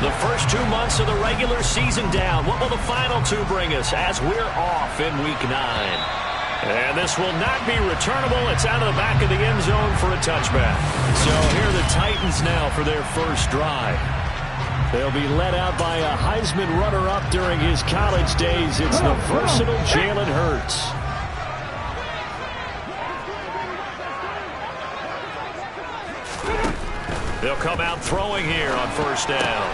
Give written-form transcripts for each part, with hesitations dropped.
The first 2 months of the regular season down. What will the final two bring us as we're off in Week 9? And this will not be returnable. It's out of the back of the end zone for a touchback. So here are the Titans now for their first drive. They'll be led out by a Heisman runner-up during his college days. It's the versatile Jalen Hurts. They'll come out throwing here on first down.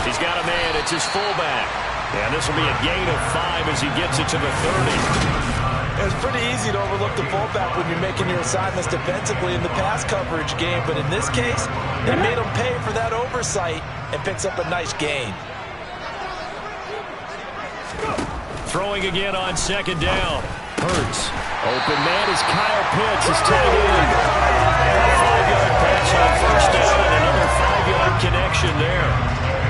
He's got a man. It's his fullback. And this will be a gain of 5 as he gets it to the 30. It's pretty easy to overlook the fullback when you're making your assignments defensively in the pass coverage game. But in this case, they made him pay for that oversight and picks up a nice gain. Throwing again on second down. Hurts. Open man is Kyle Pitts. Is tagged in. And a 5-yard pass on first down and another 5-yard connection there.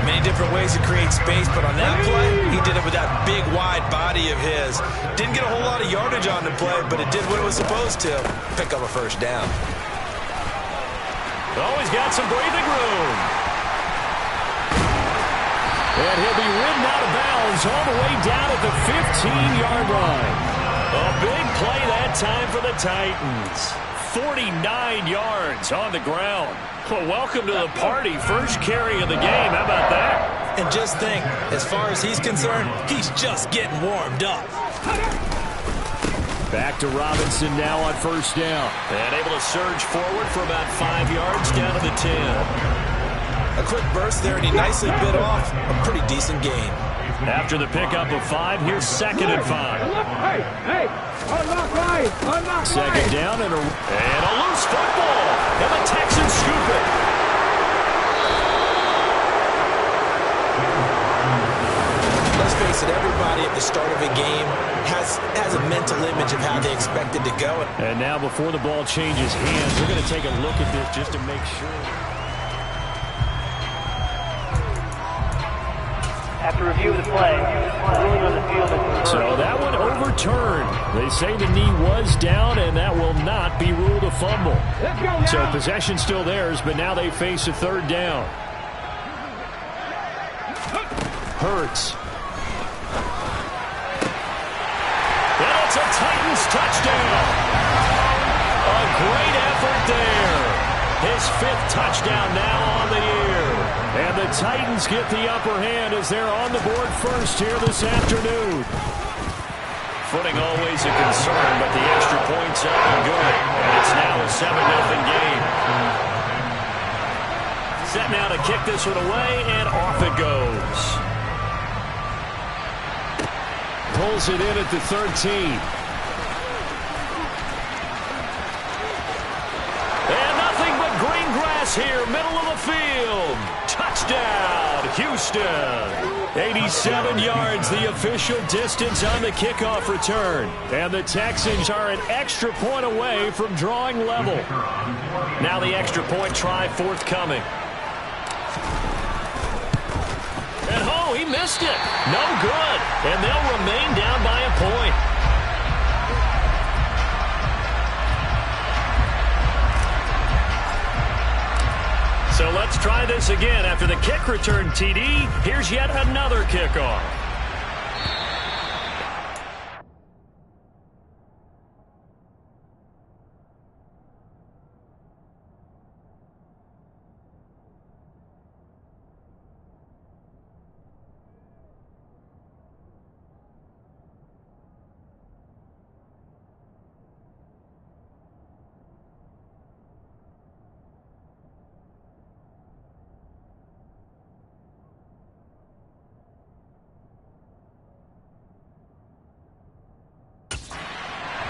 Many different ways to create space, but on that play, he did it with that big, wide body of his. Didn't get a whole lot of yardage on the play, but it did what it was supposed to. Pick up a first down. Oh, he's got some breathing room. And he'll be ridden out of bounds all the way down at the 15-yard line. A big play that time for the Titans. 49 yards on the ground. Well, welcome to the party. First carry of the game. How about that? And just think, as far as he's concerned, he's just getting warmed up. Back to Robinson now on first down. And able to surge forward for about 5 yards down to the 10. A quick burst there, and he nicely bit off a pretty decent gain. After the pickup of 5, here's 2nd and 5. Second down and a loose football. And the Texans scoop it. Let's face it, everybody at the start of a game has a mental image of how they expect it to go. And now before the ball changes hands, we're going to take a look at this just to make sure. After review of the play, ruling on the field is so that one overturned. They say the knee was down, and that will not be ruled a fumble. So possession still theirs, but now they face a third down. Hurts. And it's a Titans touchdown. A great effort there. His 5th touchdown now on the year. And the Titans get the upper hand as they're on the board first here this afternoon. Footing always a concern, but the extra point's up and good. And it's now a 7-0 game. Set now to kick this one away, and off it goes. Pulls it in at the 13. And nothing but green grass here, middle of the field. Touchdown, Houston. 87 yards, the official distance on the kickoff return. And the Texans are an extra point away from drawing level. Now the extra point try forthcoming. And oh, he missed it. No good. And they'll remain down by a point. So let's try this again. After the kick return TD, here's yet another kickoff.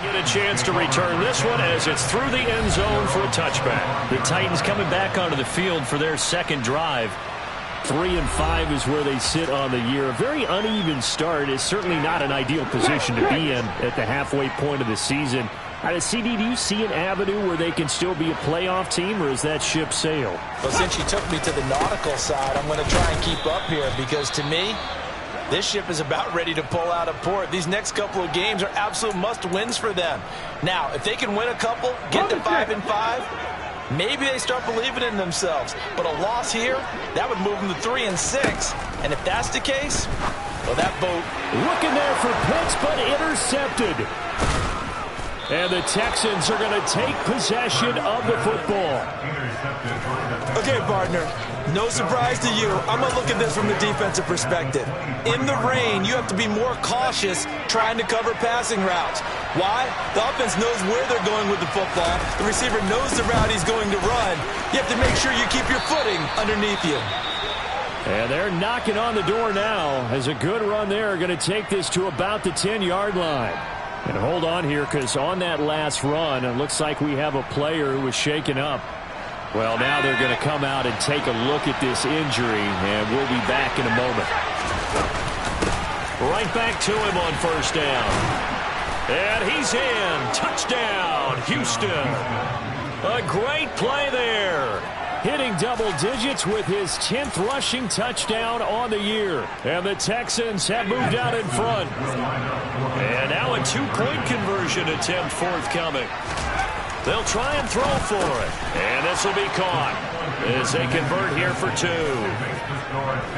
Get a chance to return this one as it's through the end zone for a touchback. The Titans coming back onto the field for their second drive. 3-5 is where they sit on the year. A very uneven start is certainly not an ideal position to be in at the halfway point of the season. CD, do you see an avenue where they can still be a playoff team, or is that ship sailed? Well, since you took me to the nautical side, I'm going to try and keep up here because to me, this ship is about ready to pull out of port. These next couple of games are absolute must-wins for them. Now, if they can win a couple, get to 5-5, maybe they start believing in themselves. But a loss here, that would move them to 3-6. And if that's the case, well, that boat... Looking there for Pitts, but intercepted. And the Texans are going to take possession of the football. Okay, partner, no surprise to you. I'm going to look at this from the defensive perspective. In the rain, you have to be more cautious trying to cover passing routes. Why? The offense knows where they're going with the football. The receiver knows the route he's going to run. You have to make sure you keep your footing underneath you. And they're knocking on the door now as a good run there going to take this to about the 10-yard line. And hold on here, because on that last run, it looks like we have a player who was shaken up. Well, now they're going to come out and take a look at this injury, and we'll be back in a moment. Right back to him on first down. And he's in. Touchdown, Houston. A great play there. Hitting double digits with his 10th rushing touchdown on the year. And the Texans have moved out in front. And now a two-point conversion attempt forthcoming. They'll try and throw for it. And this will be caught as they convert here for 2.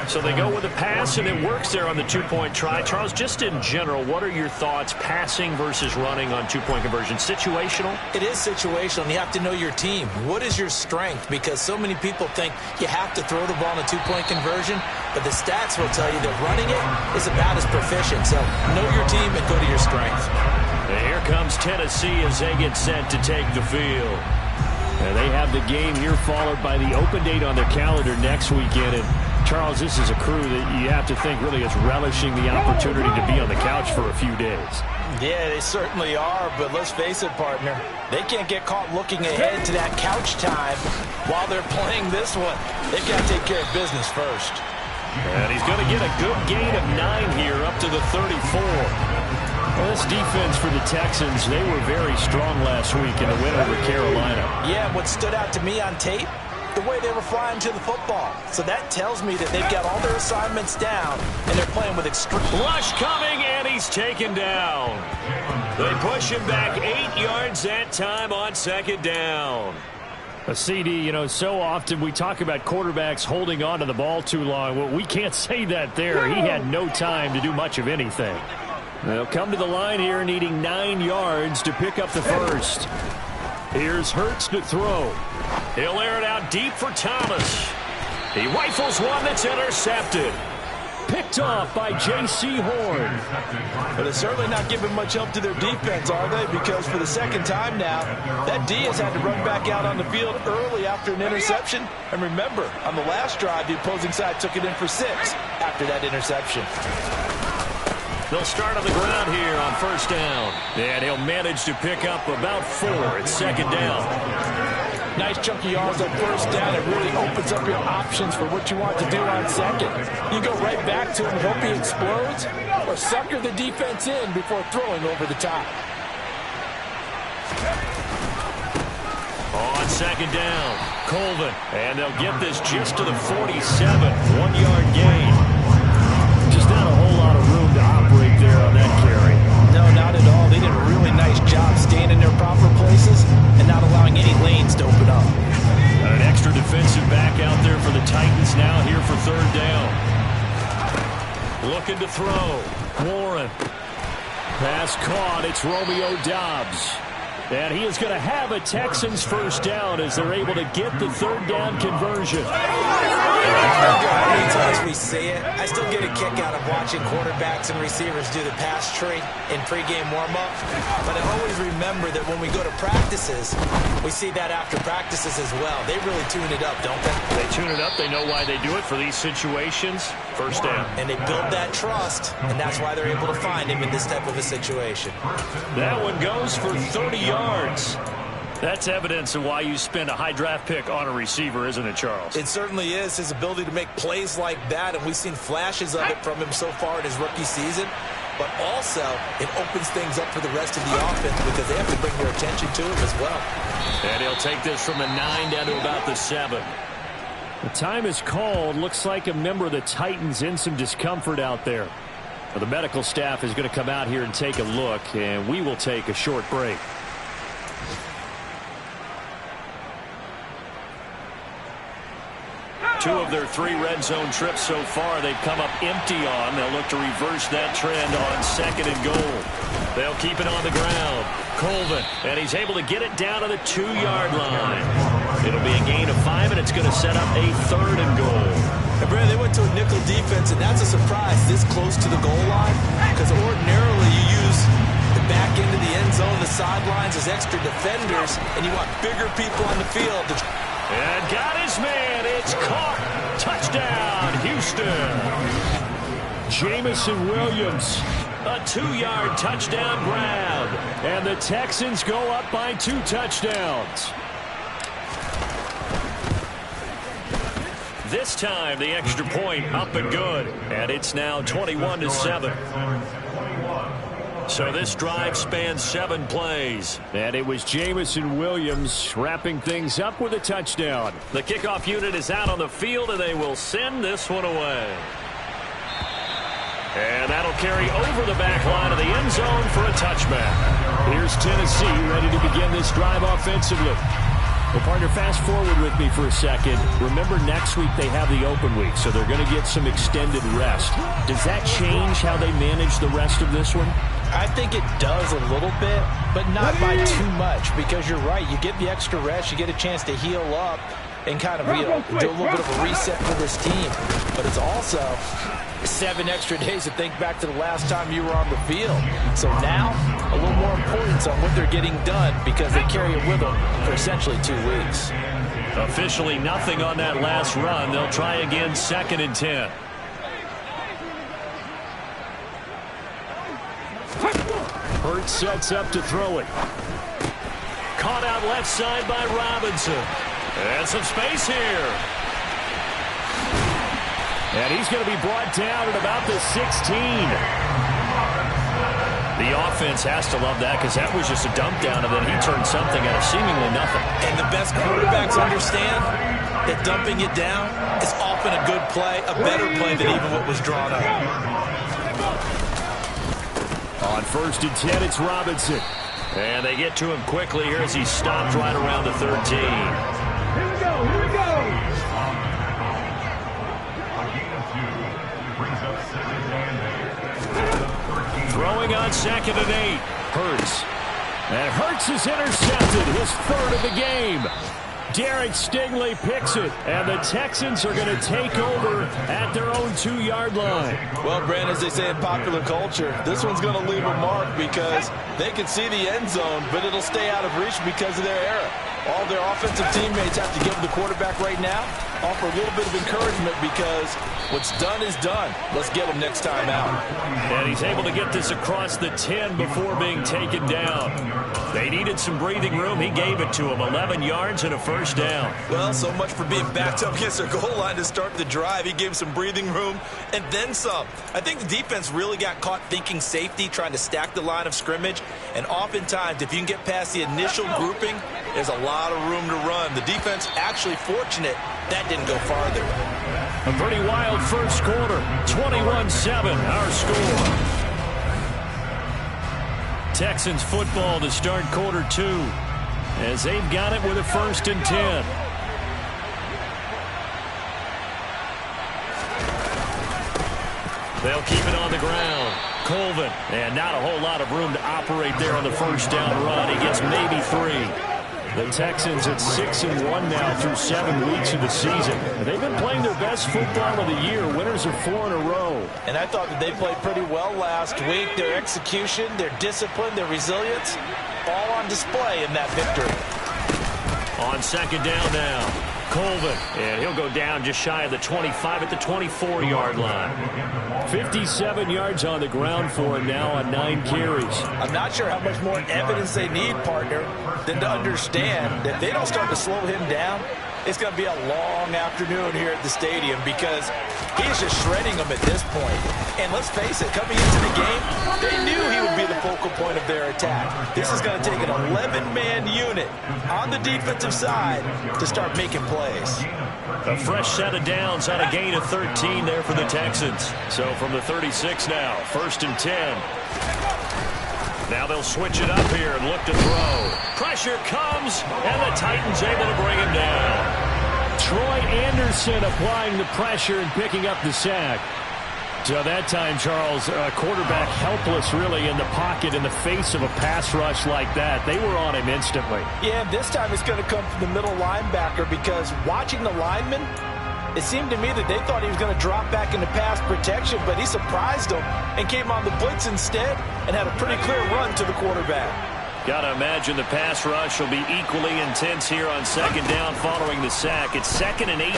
So they go with a pass, and it works there on the two-point try. Charles, just in general, what are your thoughts passing versus running on two-point conversion? Situational? It is situational, and you have to know your team. What is your strength? Because so many people think you have to throw the ball in a two-point conversion, but the stats will tell you that running it is about as proficient. So know your team and go to your strength. And here comes Tennessee as they get set to take the field. And they have the game here followed by the open date on their calendar next weekend. And Charles, this is a crew that you have to think really is relishing the opportunity to be on the couch for a few days. Yeah, they certainly are, but let's face it, partner. They can't get caught looking ahead to that couch time while they're playing this one. They've got to take care of business first. And he's going to get a good gain of 9 here up to the 34. Well, this defense for the Texans, they were very strong last week in the win over Carolina. Yeah, what stood out to me on tape, the way they were flying to the football. So that tells me that they've got all their assignments down, and they're playing with extreme... Rush coming, and he's taken down. They push him back 8 yards that time on second down. A CD, you know, so often we talk about quarterbacks holding on to the ball too long. Well, we can't say that there. He had no time to do much of anything. They'll come to the line here needing 9 yards to pick up the first. Here's Hurts to throw. He'll air it out deep for Thomas. He rifles one that's intercepted. Picked off by J.C. Horn. But it's certainly not giving much help to their defense, are they? Because for the second time now, that D has had to run back out on the field early after an interception. And remember, on the last drive, the opposing side took it in for 6 after that interception. They'll start on the ground here on first down. And he'll manage to pick up about 4 at second down. Nice chunky yards on first down. It really opens up your options for what you want to do on second. You go right back to him and hope he explodes, or sucker the defense in before throwing over the top. On second down, Colvin. And they'll get this just to the 47. 1-yard gain. Just not a whole lot of room to operate there on that carry. No, not at all. They did a really nice job staying in their proper places and not allowing any lanes to open up. An extra defensive back out there for the Titans now here for third down. Looking to throw. Warren. Pass caught. It's Romeo Doubs. And he is going to have a Texans first down as they're able to get the third down conversion. How many times we say it, I still get a kick out of watching quarterbacks and receivers do the pass tree in pregame warm-up. But I always remember that when we go to practices, we see that after practices as well. They really tune it up, don't they? They tune it up. They know why they do it for these situations. First down. And they build that trust, and that's why they're able to find him in this type of a situation. That one goes for 30 yards. That's evidence of why you spend a high draft pick on a receiver, isn't it, Charles? It certainly is. His ability to make plays like that, and we've seen flashes of it from him so far in his rookie season. But also, it opens things up for the rest of the offense because they have to bring their attention to him as well. And he'll take this from the 9 down to about the 7. The time is called. Looks like a member of the Titans in some discomfort out there. Well, the medical staff is going to come out here and take a look, and we will take a short break. 2 of their 3 red zone trips so far they've come up empty on. They'll look to reverse that trend on 2nd and goal. They'll keep it on the ground. Colvin, and he's able to get it down to the 2-yard line. It'll be a gain of 5, and it's going to set up a 3rd and goal. And Brad, they went to a nickel defense, and that's a surprise this close to the goal line, because ordinarily you use the back end of the end zone, the sidelines as extra defenders, and you want bigger people on the field. And got his man. It's caught. Touchdown, Houston. Jameson Williams, a 2-yard touchdown grab. And the Texans go up by 2 touchdowns. This time, the extra point up and good. And it's now 21-7. So this drive spans 7 plays. And it was Jameson Williams wrapping things up with a touchdown. The kickoff unit is out on the field, and they will send this one away. And that'll carry over the back line of the end zone for a touchback. Here's Tennessee ready to begin this drive offensively. Well, partner, fast forward with me for a second. Remember, next week they have the open week, so they're going to get some extended rest. Does that change how they manage the rest of this one? I think it does a little bit, but not by too much, because you're right. You get the extra rest. You get a chance to heal up and kind of do a little bit of a reset for this team. But it's also 7 extra days to think back to the last time you were on the field. So now, a little more importance on what they're getting done, because they carry it with them for essentially 2 weeks. Officially nothing on that last run. They'll try again 2nd and 10. Hurts sets up to throw it. Caught out left side by Robinson. And some space here. And he's going to be brought down at about the 16. The offense has to love that, because that was just a dump down, and then he turned something out of seemingly nothing. And the best quarterbacks understand that dumping it down is often a good play, a better play than even what was drawn up. On 1st and 10, it's Robinson. And they get to him quickly here as he stopped right around the 13. Here we go. Throwing on 2nd and 8. Hurts. And Hurts is intercepted. His 3rd of the game. Derek Stingley picks it, and the Texans are going to take over at their own 2-yard line. Well, Brand, as they say in popular culture, this one's going to leave a mark, because they can see the end zone, but it'll stay out of reach because of their error. All their offensive teammates have to give the quarterback right now, offer a little bit of encouragement, because what's done is done. Let's get him next time out. And he's able to get this across the 10 before being taken down. They needed some breathing room. He gave it to him. 11 yards and a 1st down. Well, so much for being backed up against their goal line to start the drive. He gave some breathing room and then some. I think the defense really got caught thinking safety, trying to stack the line of scrimmage. And oftentimes, if you can get past the initial grouping, there's a lot of room to run. The defense actually fortunate that didn't go farther. A pretty wild first quarter. 21-7, our score. Texans football to start quarter 2, as they've got it with a 1st and 10. They'll keep it on the ground. Colvin, and not a whole lot of room to operate there on the 1st down run. He gets maybe 3. The Texans at 6-1 now through 7 weeks of the season. They've been playing their best football of the year. Winners of 4 in a row. And I thought that they played pretty well last week. Their execution, their discipline, their resilience, all on display in that victory. On 2nd down now, Colvin, and he'll go down just shy of the 25 at the 24-yard line. 57 yards on the ground for him now on 9 carries. I'm not sure how much more evidence they need, partner, than to understand that if they don't start to slow him down, it's going to be a long afternoon here at the stadium, because he's just shredding them at this point. And let's face it, coming into the game, they knew he would be the focal point of their attack. This is going to take an 11-man unit on the defensive side to start making plays. A fresh set of downs on a gain of 13 there for the Texans. So from the 36 now, 1st and 10. Now they'll switch it up here and look to throw. Pressure comes, and the Titans able to bring him down. Troy Anderson applying the pressure and picking up the sack. So that time, Charles, quarterback helpless really in the pocket in the face of a pass rush like that. They were on him instantly. Yeah, this time it's going to come from the middle linebacker because watching the lineman, it seemed to me that they thought he was going to drop back into pass protection, but he surprised them and came on the blitz instead and had a pretty clear run to the quarterback. Got to imagine the pass rush will be equally intense here on second down following the sack. It's 2nd and 18.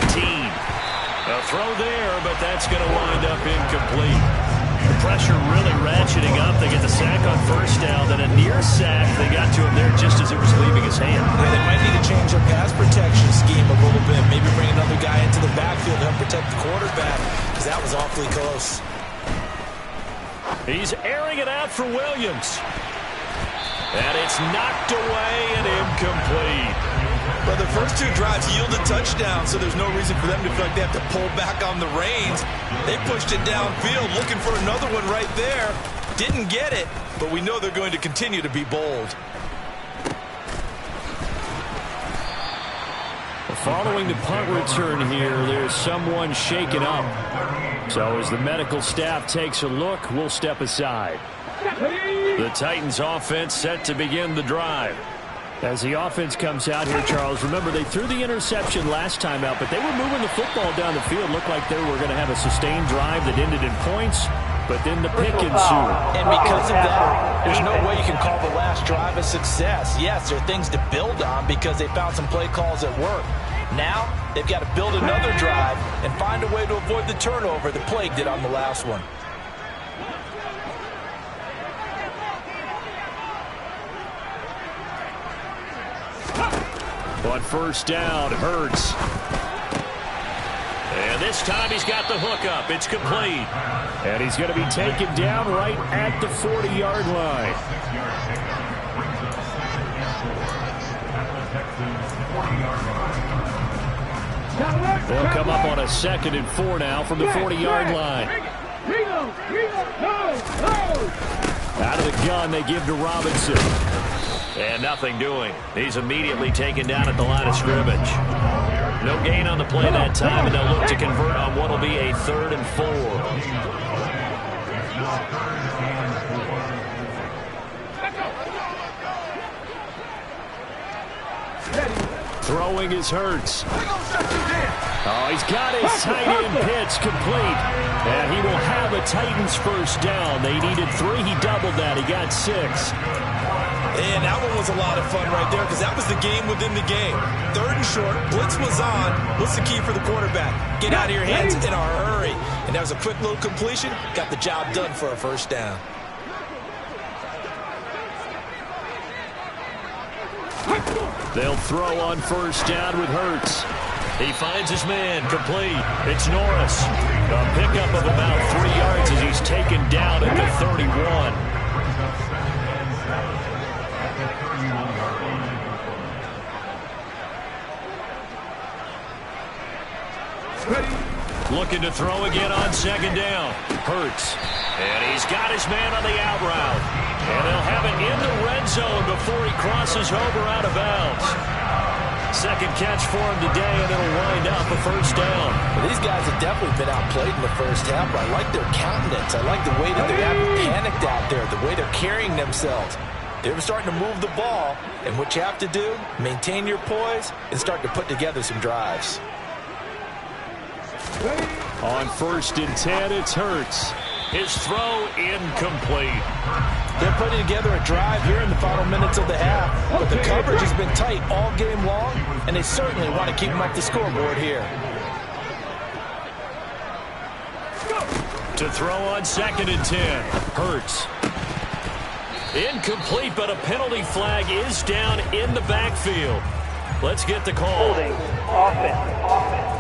A throw there, but that's going to wind up incomplete. The pressure really ratcheting up. They get the sack on first down, then a near sack. They got to him there just as it was leaving his hand. Yeah, they might need to change their pass protection scheme a little bit. Maybe bring another guy into the backfield to help protect the quarterback because that was awfully close. He's airing it out for Williams. And it's knocked away and incomplete. But the first 2 drives yielded touchdowns, so there's no reason for them to feel like they have to pull back on the reins. They pushed it downfield, looking for another one right there. Didn't get it, but we know they're going to continue to be bold. Following the punt return here, there's someone shaken up. So as the medical staff takes a look, we'll step aside. The Titans offense set to begin the drive. As the offense comes out here, Charles, remember they threw the interception last time out, but they were moving the football down the field. Looked like they were going to have a sustained drive that ended in points, but then the pick ensued. And because of that, there's no way you can call the last drive a success. Yes, there are things to build on because they found some play calls that work. Now, they've got to build another drive and find a way to avoid the turnover that plagued it on the last one. On first down, Hurts. And this time he's got the hook up. It's complete. And he's going to be taken down right at the 40-yard line. They'll come up on a 2nd and 4 now from the 40-yard line. Out of the gun, they give to Robinson. And nothing doing. He's immediately taken down at the line of scrimmage. No gain on the play that time, and they'll look to convert on what will be a 3rd and 4. Throwing his Hurts. Oh, he's got his tight end pitch complete. And he will have a Titans first down. They needed 3. He doubled that. He got 6. And that one was a lot of fun right there because that was the game within the game. 3rd and short, blitz was on. What's the key for the quarterback? Get out of your hands in a hurry. And that was a quick little completion. Got the job done for a first down. They'll throw on first down with Hurts. He finds his man, complete. It's Norris. A pickup of about 3 yards as he's taken down at the 31. Looking to throw again on 2nd down. Hurts. And he's got his man on the out route. And they'll have it in the red zone before he crosses over out of bounds. 2nd catch for him today, and it'll wind up a first down. Well, these guys have definitely been outplayed in the first half, but I like their countenance. I like the way that they're acting panicked out there, the way they're carrying themselves. They're starting to move the ball, and what you have to do, maintain your poise and start to put together some drives. On 1st and 10, it's Hurts. His throw incomplete. They're putting together a drive here in the final minutes of the half, but the coverage has been tight all game long, and they certainly want to keep them up the scoreboard here. To throw on 2nd and 10, Hurts. Incomplete, but a penalty flag is down in the backfield. Let's get the call. Holding, offense.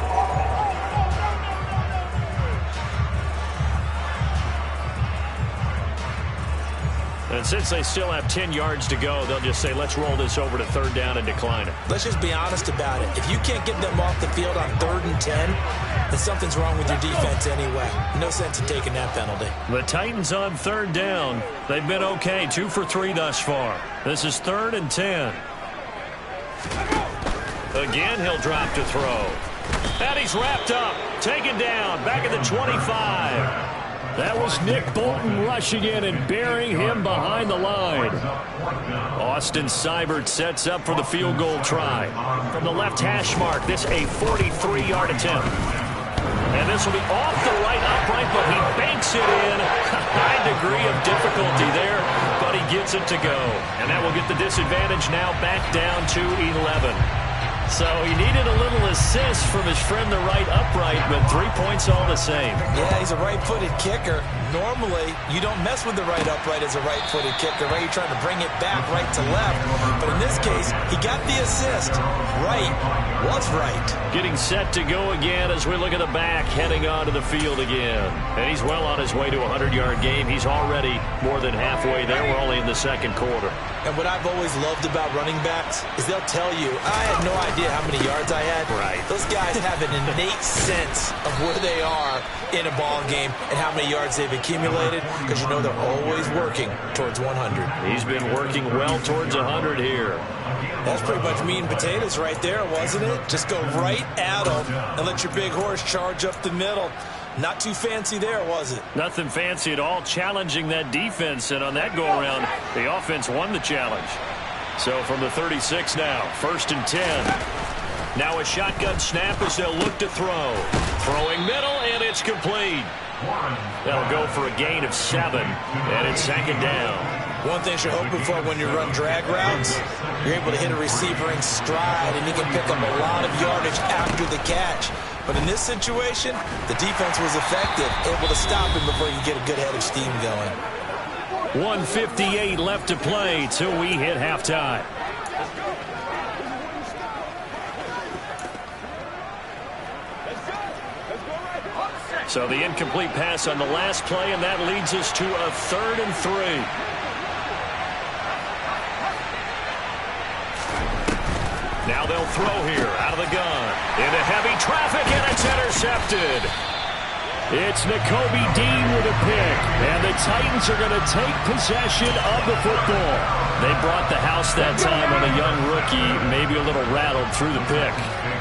And since they still have 10 yards to go, they'll just say, let's roll this over to 3rd down and decline it. Let's just be honest about it. If you can't get them off the field on 3rd and 10, then something's wrong with your defense anyway. No sense in taking that penalty. The Titans on 3rd down. They've been okay, 2 for 3 thus far. This is 3rd and 10. Again, he'll drop to throw. And he's wrapped up, taken down, back at the 25. That was Nick Bolton rushing in and burying him behind the line. Austin Seibert sets up for the field goal try. From the left hash mark, this a 43-yard attempt. And this will be off the right upright, but he banks it in. A high degree of difficulty there, but he gets it to go. And that will get the disadvantage now back down to 11. So he needed a little assist from his friend the right upright, but 3 points all the same. Yeah, he's a right-footed kicker. Normally, you don't mess with the right upright as a right-footed kicker, right? You're trying to bring it back right to left. But in this case, he got the assist. Right was right. Getting set to go again as we look at the back, heading onto the field again. And he's well on his way to a 100-yard game. He's already more than halfway there. We're only in the second quarter. And what I've always loved about running backs is they'll tell you, I had no idea how many yards I had. Right. Those guys have an innate sense of where they are in a ball game and how many yards they've accumulated, because you know they're always working towards 100. He's been working well towards 100 here. That's pretty much meat and potatoes right there, wasn't it? Just go right at them and let your big horse charge up the middle. Not too fancy there, was it? Nothing fancy at all, challenging that defense, and on that go-around, the offense won the challenge. So from the 36 now, 1st and 10. Now a shotgun snap as they'll look to throw. Throwing middle, and it's complete. They'll go for a gain of 7, and it's 2nd down. One thing you're hoping for when you run drag routes, you're able to hit a receiver in stride, and he can pick up a lot of yardage after the catch. But in this situation, the defense was effective, able to stop him before you get a good head of steam going. 1:58 left to play till we hit halftime. So the incomplete pass on the last play, and that leads us to a 3rd and 3. Now they'll throw here out of the gun. Into heavy traffic, and it's intercepted. It's Nakobe Dean with a pick, and the Titans are going to take possession of the football. They brought the house that time on a young rookie, maybe a little rattled through the pick.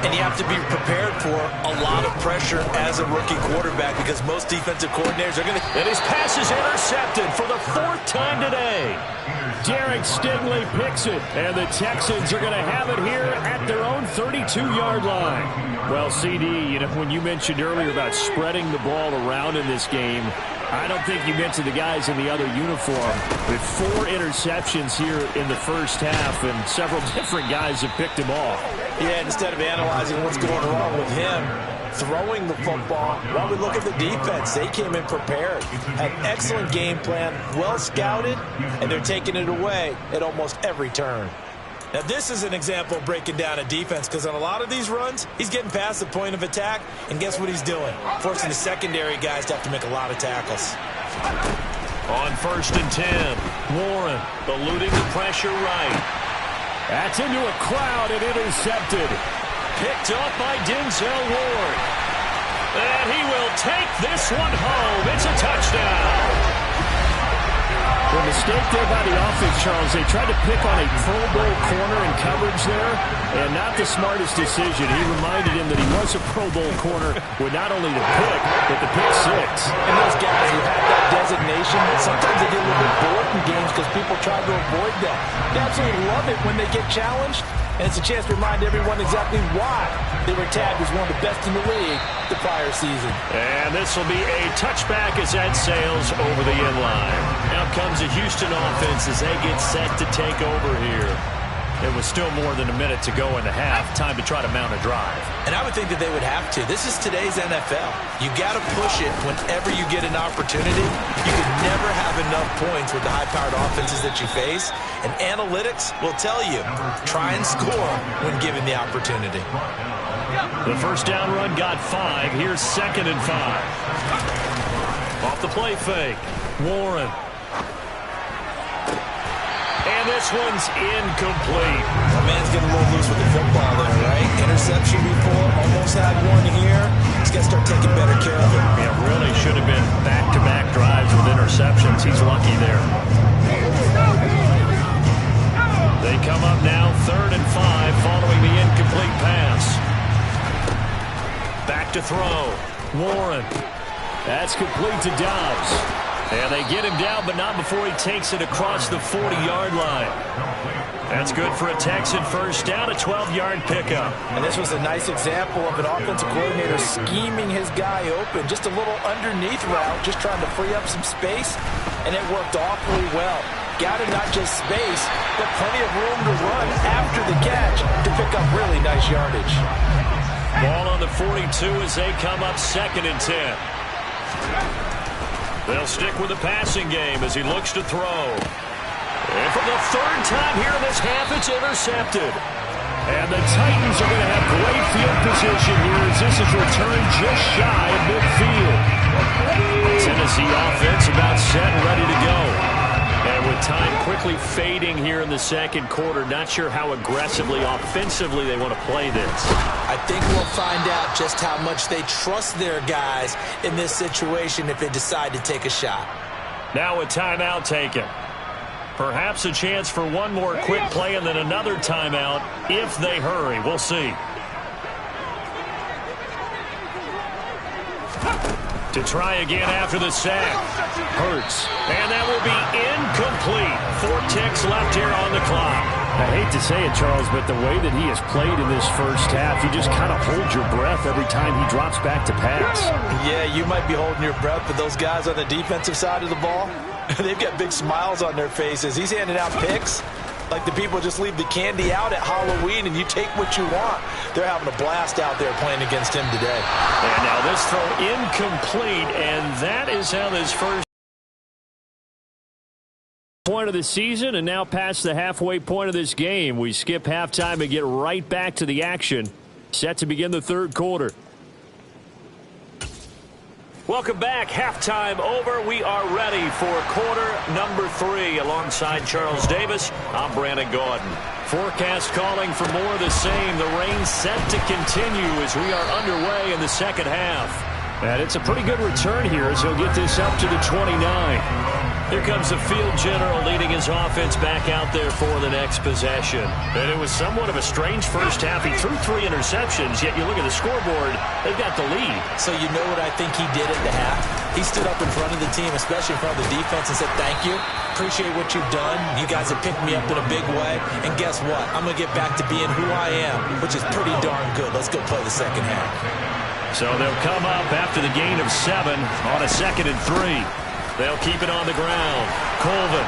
And you have to be prepared for a lot of pressure as a rookie quarterback, because most defensive coordinators are going to... And his pass is intercepted for the 4th time today. Derek Stingley picks it, and the Texans are going to have it here at their own 32-yard line. Well, CD, you know, when you mentioned earlier about spreading the ball around in this game, I don't think you mentioned the guys in the other uniform. With 4 interceptions here in the first half, and several different guys have picked him off. Yeah, instead of analyzing what's going wrong with him throwing the football, while we look at the defense, they came in prepared, had excellent game plan, well scouted, and they're taking it away at almost every turn. Now, this is an example of breaking down a defense, because on a lot of these runs, he's getting past the point of attack, and guess what he's doing? Forcing the secondary guys to have to make a lot of tackles. On 1st and 10, Warren eluding the pressure right. That's into a crowd and intercepted. Picked up by Denzel Ward. And he will take this one home. It's a touchdown. The mistake there by the offense, Charles, they tried to pick on a Pro Bowl corner in coverage there, and not the smartest decision. He reminded him that he was a Pro Bowl corner with not only the pick, but the pick 6. And those guys who have that designation, sometimes they get a little bit bored in games because people try to avoid them. They absolutely love it when they get challenged, and it's a chance to remind everyone exactly why they were tagged as one of the best in the league the prior season. And this will be a touchback as that sails over the end line. Now comes the Houston offense as they get set to take over here. It was still more than a minute to go in the half. Time to try to mount a drive. And I would think that they would have to. This is today's NFL. You got to push it whenever you get an opportunity. You can never have enough points with the high-powered offenses that you face. And analytics will tell you, try and score when given the opportunity. The first down run got 5. Here's 2nd and 5. Off the play fake. Warren. And this one's incomplete. My man's getting a little loose with the football there, right? Interception before, almost had one here. He's got to start taking better care of it. Yeah, really should have been back-to-back drives with interceptions. He's lucky there. They come up now 3rd and 5 following the incomplete pass. back to throw. Warren. That's complete to Dobbs. And they get him down, but not before he takes it across the 40-yard line. That's good for a Texan first down, a 12-yard pickup. And this was a nice example of an offensive coordinator scheming his guy open. Just a little underneath route, just trying to free up some space, and it worked awfully well. Got him not just space, but plenty of room to run after the catch to pick up really nice yardage. Ball on the 42 as they come up 2nd and 10. They'll stick with the passing game as he looks to throw. And for the 3rd time here in this half, it's intercepted. And the Titans are going to have great field position here as this is returned just shy of midfield. Tennessee offense about set and ready to go. And with time quickly fading here in the 2nd quarter, not sure how aggressively, offensively they want to play this. I think we'll find out just how much they trust their guys in this situation if they decide to take a shot. Now a timeout taken. Perhaps a chance for one more quick play and then another timeout if they hurry. We'll see. To try again after the sack. Hurts. And that will be incomplete. 4 ticks left here on the clock. I hate to say it, Charles, but the way that he has played in this first half, you just kind of hold your breath every time he drops back to pass. Yeah, you might be holding your breath, but those guys on the defensive side of the ball, they've got big smiles on their faces. He's handing out picks like the people just leave the candy out at Halloween and you take what you want. They're having a blast out there playing against him today. And now this throw incomplete, and that is how this first point of the season, and now past the halfway point of this game. We skip halftime and get right back to the action. Set to begin the 3rd quarter. Welcome back. Halftime over. We are ready for quarter number 3. Alongside Charles Davis, I'm Brandon Gaudin. Forecast calling for more of the same. The rain set to continue as we are underway in the 2nd half. And it's a pretty good return here as he'll get this up to the 29. Here comes the field general leading his offense back out there for the next possession. And it was somewhat of a strange first half. He threw 3 interceptions, yet you look at the scoreboard, they've got the lead. So you know what I think he did at the half? He stood up in front of the team, especially in front of the defense, and said, thank you. Appreciate what you've done. You guys have picked me up in a big way. And guess what? I'm going to get back to being who I am, which is pretty darn good. Let's go play the 2nd half. So they'll come up after the gain of 7 on a 2nd and 3. They'll keep it on the ground. Colvin.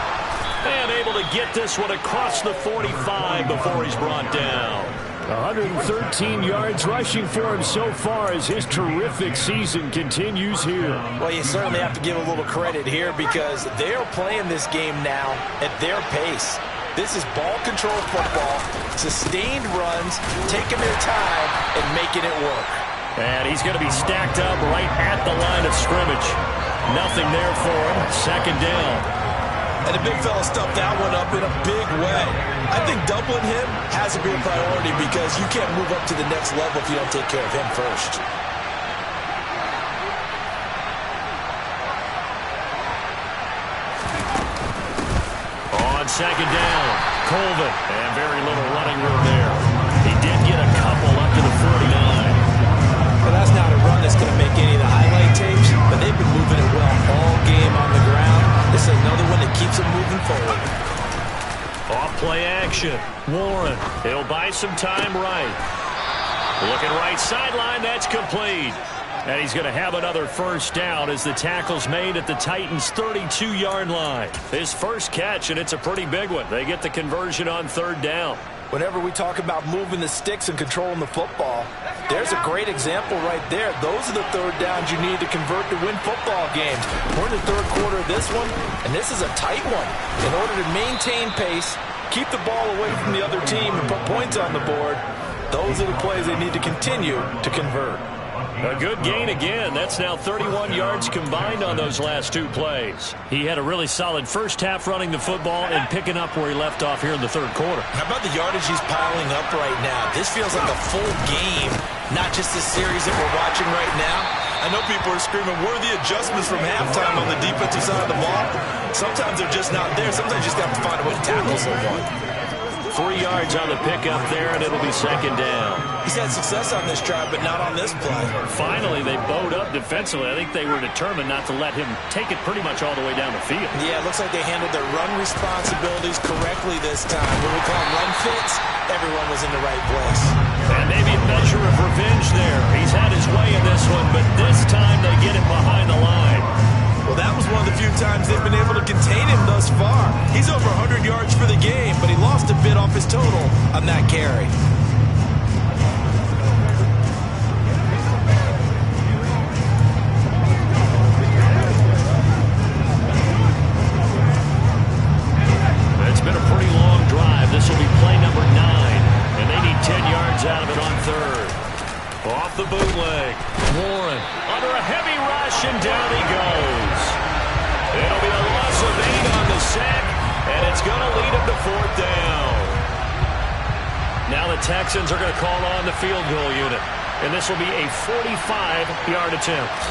And able to get this one across the 45 before he's brought down. 113 yards rushing for him so far as his terrific season continues here. Well, you certainly have to give a little credit here because they're playing this game now at their pace. This is ball control football, sustained runs, taking their time and making it work. And he's going to be stacked up right at the line of scrimmage. Nothing there for him. 2nd down. And the big fella stuffed that one up in a big way. I think doubling him has to be a priority because you can't move up to the next level if you don't take care of him first. On 2nd down, Colvin. And very little running room there. He did get a couple up to the 49. Well, that's not a run that's going to make any of the highlight tapes, but they've been moving it well all game on the ground. This is another one that keeps them moving forward. Off play action. Warren. He'll buy some time right. Looking right sideline. That's complete. And he's going to have another first down as the tackle's made at the Titans' 32-yard line. His first catch, and it's a pretty big one. They get the conversion on 3rd down. Whenever we talk about moving the sticks and controlling the football, there's a great example right there. Those are the 3rd downs you need to convert to win football games. We're in the 3rd quarter of this one, and this is a tight one. In order to maintain pace, keep the ball away from the other team, and put points on the board, those are the plays they need to continue to convert. A good gain again. That's now 31 yards combined on those last 2 plays. He had a really solid first half running the football and picking up where he left off here in the 3rd quarter. How about the yardage he's piling up right now? This feels like a full game, not just the series that we're watching right now. I know people are screaming, where are the adjustments from halftime on the defensive side of the ball? Sometimes they're just not there. Sometimes you just have to find a way to tackle someone. 3 yards on the pickup there, and it'll be second down. He's had success on this drive, but not on this play. Finally, they bowed up defensively. I think they were determined not to let him take it pretty much all the way down the field. Yeah, it looks like they handled their run responsibilities correctly this time. When we call them run fits, everyone was in the right place. And maybe a measure of revenge there. He's had his way in this one, but this time they get it behind the line. Well, that was one of the few times they've been able to contain him thus far. He's over 100 yards for the game, but he lost a bit off his total on that carry. It's been a pretty long drive. This will be play number 9, and they need 10 yards out of it on third. Off the bootleg. Warren under a heavy rush, and down he goes. It'll be a loss of 8 on the sack, and it's going to lead him to 4th down. Now the Texans are going to call on the field goal unit, and this will be a 45-yard attempt.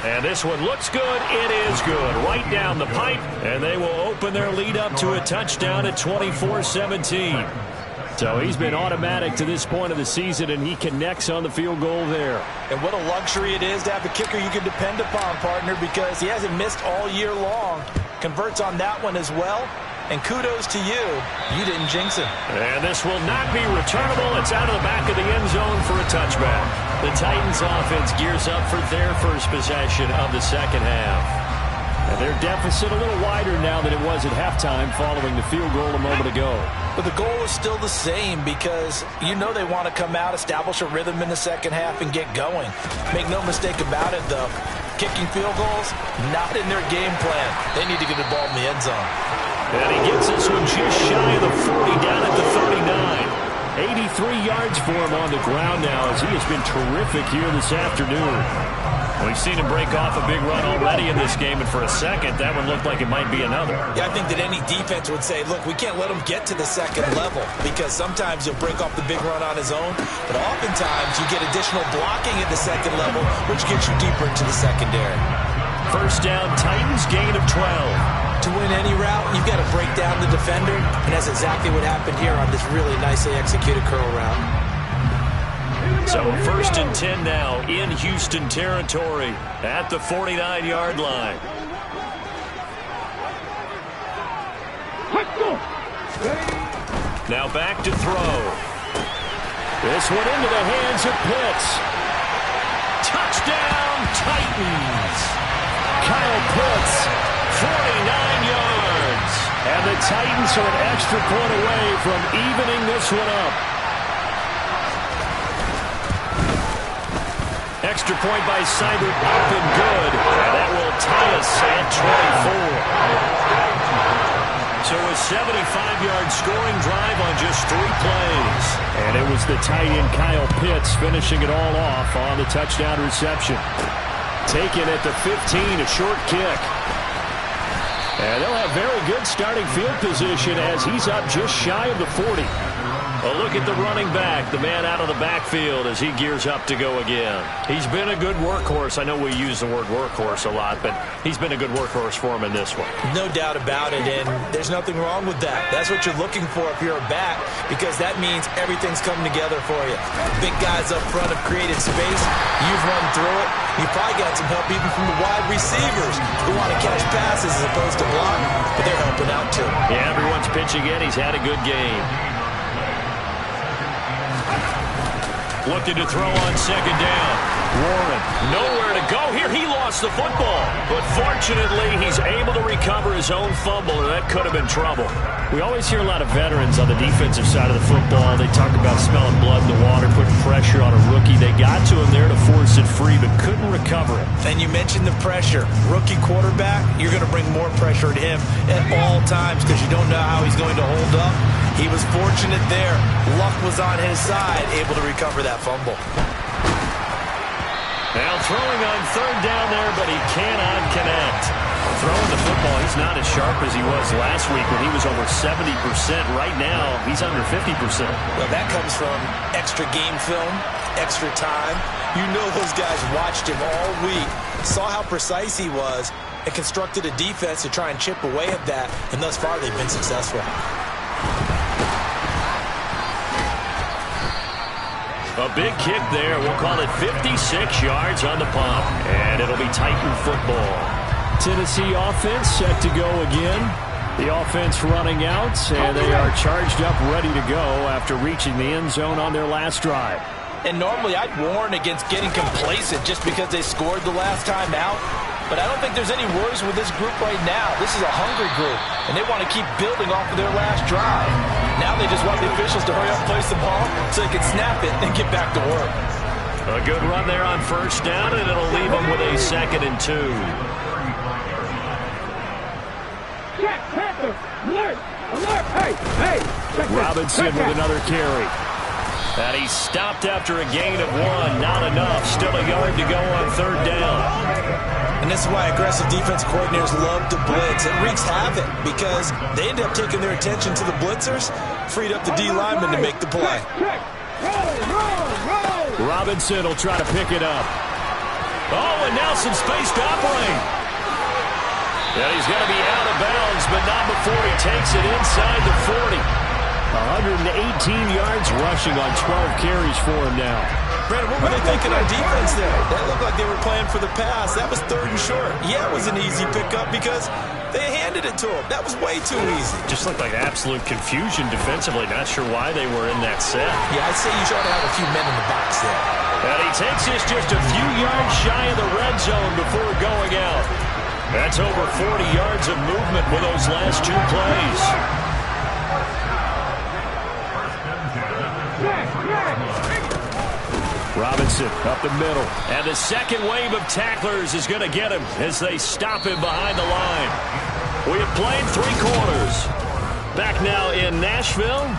And this one looks good. It is good. Right down the pipe. And they will open their lead up to a touchdown at 24-17. So he's been automatic to this point of the season, and he connects on the field goal there. And what a luxury it is to have a kicker you can depend upon, partner, because he hasn't missed all year long. Converts on that one as well. And kudos to you. You didn't jinx him. And this will not be returnable. It's out of the back of the end zone for a touchback. The Titans offense gears up for their first possession of the second half. And their deficit a little wider now than it was at halftime following the field goal a moment ago. But the goal is still the same because you know they want to come out, establish a rhythm in the second half, and get going. Make no mistake about it, though. Kicking field goals, not in their game plan. They need to get the ball in the end zone. And he gets this one just shy of the 40, down at the 39. 83 yards for him on the ground now as he has been terrific here this afternoon. We've seen him break off a big run already in this game, and for a second, that one looked like it might be another. Yeah, I think that any defense would say, look, we can't let him get to the second level because sometimes he'll break off the big run on his own, but oftentimes you get additional blocking at the second level, which gets you deeper into the secondary. First down, Titans, gain of 12. To win any route, you've got to break down the defender, and that's exactly what happened here on this really nicely executed curl route. So 1st and 10 now in Houston territory at the 49-yard line. Now back to throw. This one into the hands of Pitts. Touchdown, Titans. Kyle Pitts, 49 yards. And the Titans are an extra point away from evening this one up. Extra point by Seibert, up and good. And that will tie us at 24. So a 75-yard scoring drive on just 3 plays. And it was the tight end Kyle Pitts finishing it all off on the touchdown reception. Taken at the 15, a short kick. And they'll have very good starting field position as he's up just shy of the 40. A look at the running back, the man out of the backfield as he gears up to go again. He's been a good workhorse. I know we use the word workhorse a lot, but he's been a good workhorse for him in this one. No doubt about it, and there's nothing wrong with that. That's what you're looking for if you're a back, because that means everything's coming together for you. Big guys up front have created space. You've run through it. You've probably got some help even from the wide receivers who want to catch passes as opposed to block, but they're helping out too. Yeah, everyone's pitching in. He's had a good game. Looking to throw on second down. Warren, nowhere to go here. He lost the football. But fortunately, he's able to recover his own fumble, or that could have been trouble. We always hear a lot of veterans on the defensive side of the football. They talk about smelling blood in the water, putting pressure on a rookie. They got to him there to force it free, but couldn't recover it. And you mentioned the pressure. Rookie quarterback, you're going to bring more pressure at him at all times because you don't know how he's going to hold up. He was fortunate there. Luck was on his side, able to recover that fumble. Now throwing on third down there, but he cannot connect. Throwing the football, he's not as sharp as he was last week when he was over 70%. Right now, he's under 50%. Well, that comes from extra game film, extra time. You know those guys watched him all week, saw how precise he was, and constructed a defense to try and chip away at that, and thus far they've been successful. A big kick there. We'll call it 56 yards on the pump, and it'll be Titan football. Tennessee offense set to go again. The offense running out, and they are charged up, ready to go after reaching the end zone on their last drive. And normally I'd warn against getting complacent just because they scored the last time out. But I don't think there's any worries with this group right now. This is a hungry group, and they want to keep building off of their last drive. Now they just want the officials to hurry up and place the ball so they can snap it and get back to work. A good run there on first down, and it'll leave them with a 2nd and 2. Jack Panther, alert, alert, hey. Robinson with another carry. And he's stopped after a gain of 1. Not enough. Still a yard to go on 3rd down. And this is why aggressive defense coordinators love to blitz. It wreaks havoc because they end up taking their attention to the blitzers, freed up the D lineman to make the play. Robinson will try to pick it up. Oh, and now some space to operate. Yeah, he's going to be out of bounds, but not before he takes it inside the 40. 118 yards rushing on 12 carries for him now. Brandon, what were they thinking on defense there? That looked like they were playing for the pass. That was 3rd and short. Yeah, it was an easy pickup because they handed it to him. That was way too easy. Just looked like absolute confusion defensively. Not sure why they were in that set. Yeah, I'd say you try to have a few men in the box there. And he takes this just a few yards shy of the red zone before going out. That's over 40 yards of movement with those last 2 plays. Robinson up the middle. And the second wave of tacklers is going to get him as they stop him behind the line. We have played 3 quarters. Back now in Nashville.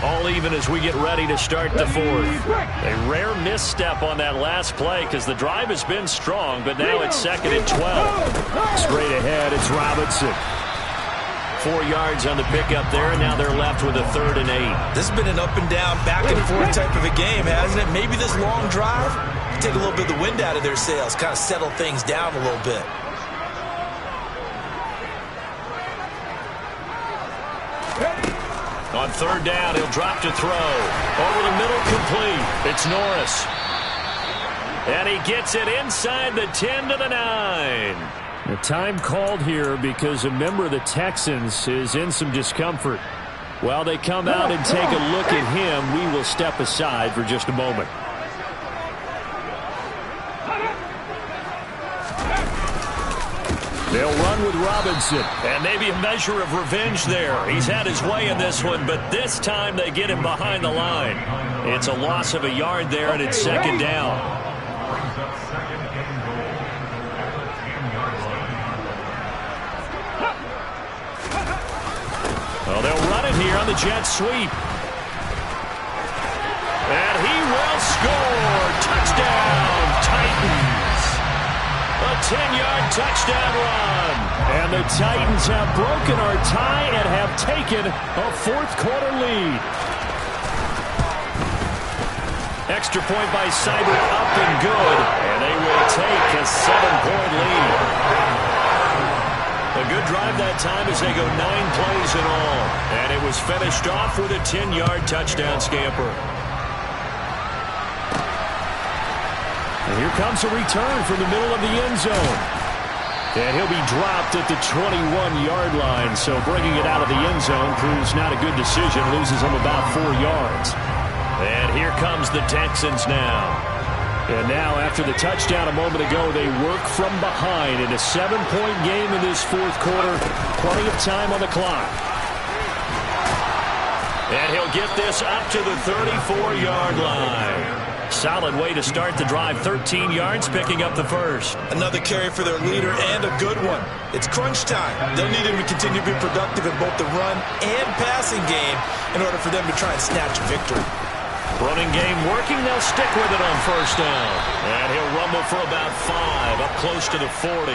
All even as we get ready to start the 4th. A rare misstep on that last play because the drive has been strong, but now it's 2nd and 12. Straight ahead, it's Robinson. 4 yards on the pickup there, and now they're left with a 3rd and 8. This has been an up and down, back and forth type of a game, hasn't it? Maybe this long drive take a little bit of the wind out of their sails, kind of settle things down a little bit. On 3rd down, he'll drop to throw. Over the middle, complete. It's Norris. And he gets it inside the 10 to the 9. The time called here because a member of the Texans is in some discomfort. While they come out and take a look at him, we will step aside for just a moment. They'll run with Robinson, and maybe a measure of revenge there. He's had his way in this one, but this time they get him behind the line. It's a loss of a yard there, and it's 2nd down. Well, they'll run it here on the jet sweep. And he will score. Touchdown, Titans. A 10-yard touchdown run. And the Titans have broken our tie and have taken a 4th quarter lead. Extra point by Seibert up and good. And they will take a 7-point lead. A good drive that time as they go 9 plays in all. And it was finished off with a 10-yard touchdown scamper. And here comes a return from the middle of the end zone. And he'll be dropped at the 21-yard line. So bringing it out of the end zone proves not a good decision. Loses him about 4 yards. And here comes the Texans now. And now after the touchdown a moment ago, they work from behind in a 7-point game in this 4th quarter. Plenty of time on the clock. And he'll get this up to the 34-yard line. Solid way to start the drive. 13 yards, picking up the 1st. Another carry for their leader and a good one. It's crunch time. They'll need him to continue to be productive in both the run and passing game in order for them to try and snatch a victory. Running game working. They'll stick with it on 1st down. And he'll rumble for about 5, up close to the 40.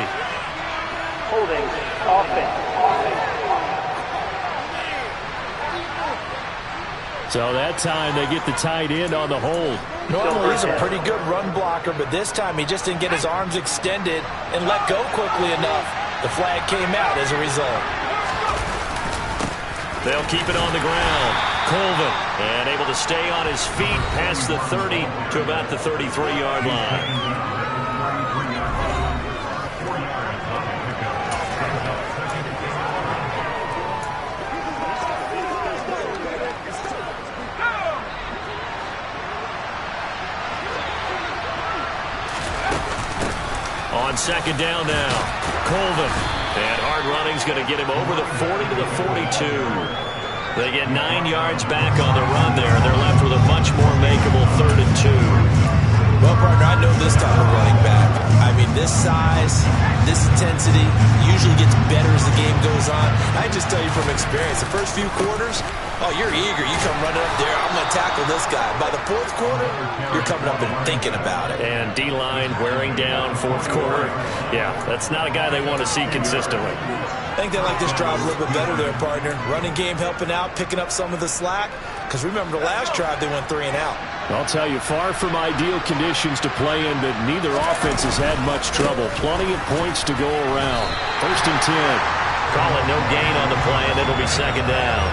Holding offense. So that time they get the tight end on the hold. Normally he's a pretty good run blocker, but this time he just didn't get his arms extended and let go quickly enough. The flag came out as a result. They'll keep it on the ground. Colvin, and able to stay on his feet past the 30 to about the 33-yard line. On second down now, Colvin. And hard running's going to get him over the 40 to the 42. They get 9 yards back on the run there. They're left with a much more makeable 3rd and 2. Well, partner, I know this type of running back. I mean, this size, this intensity usually gets better as the game goes on. I just tell you from experience, the first few quarters, oh, you're eager. You come running up there. I'm going to tackle this guy. By the 4th quarter, you're coming up and thinking about it. And D-line wearing down 4th quarter. Yeah, that's not a guy they want to see consistently. I think they like this drive a little bit better there, partner. Running game helping out, picking up some of the slack. Because remember, the last drive, they went 3 and out. I'll tell you, far from ideal conditions to play in, but neither offense has had much trouble. Plenty of points to go around. 1st and 10. Call it no gain on the play, and it'll be 2nd down.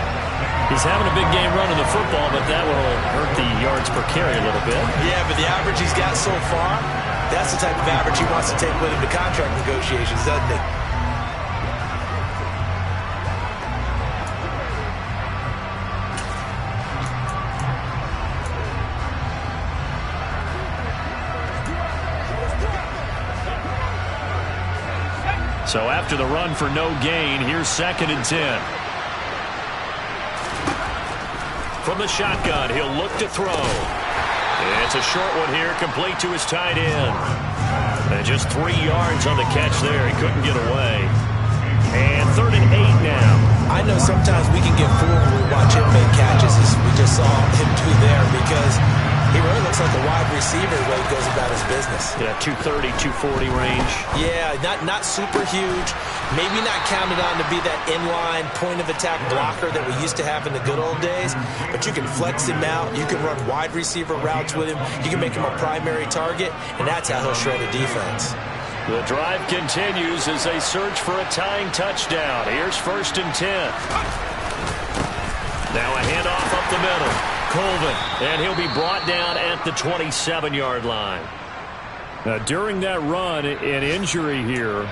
He's having a big game running the football, but that will hurt the yards per carry a little bit. Yeah, but the average he's got so far, that's the type of average he wants to take with him to contract negotiations, doesn't he? So after the run for no gain, here's 2nd and 10. From the shotgun, he'll look to throw. It's a short one here, complete to his tight end. And just 3 yards on the catch there. He couldn't get away. And 3rd and 8 now. I know sometimes we can get fooled when we watch him make catches, as we just saw him do there, because he really looks like a wide receiver the way he goes about his business. Yeah, 230, 240 range. Yeah, not super huge. Maybe not counted on to be that inline point-of-attack blocker that we used to have in the good old days, but you can flex him out. You can run wide receiver routes with him. You can make him a primary target, and that's how he'll shred a defense. The drive continues as they search for a tying touchdown. Here's 1st and 10. Now a handoff up the middle. Colvin, and he'll be brought down at the 27-yard line. Now, during that run, an injury here.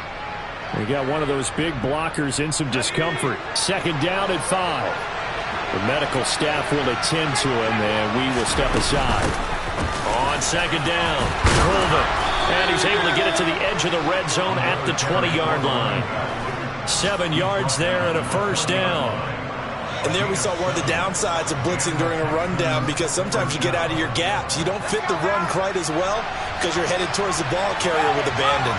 We got one of those big blockers in some discomfort. 2nd down at 5. The medical staff will attend to him, and we will step aside. On 2nd down, Colvin, and he's able to get it to the edge of the red zone at the 20-yard line. 7 yards there and a 1st down. And there we saw one of the downsides of blitzing during a rundown, because sometimes you get out of your gaps. You don't fit the run quite as well because you're headed towards the ball carrier with abandon.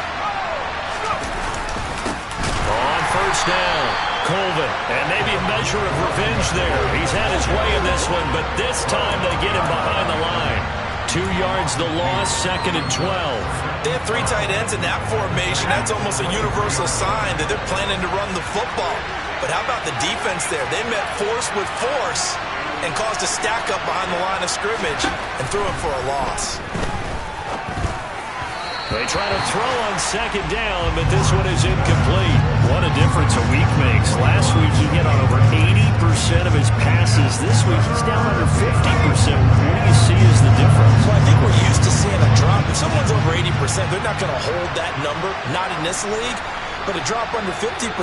On 1st down, Colvin, and maybe a measure of revenge there. He's had his way in this one, but this time they get him behind the line. 2 yards the loss, 2nd and 12. They have 3 tight ends in that formation. That's almost a universal sign that they're planning to run the football. But how about the defense there? They met force with force and caused a stack up behind the line of scrimmage and threw him for a loss. They try to throw on 2nd down, but this one is incomplete. What a difference a week makes. Last week he hit on over 80% of his passes. This week he's down under 50%. What do you see as the difference? Well, I think we're used to seeing a drop. If someone's over 80%, they're not going to hold that number, not in this league. But a drop under 50%,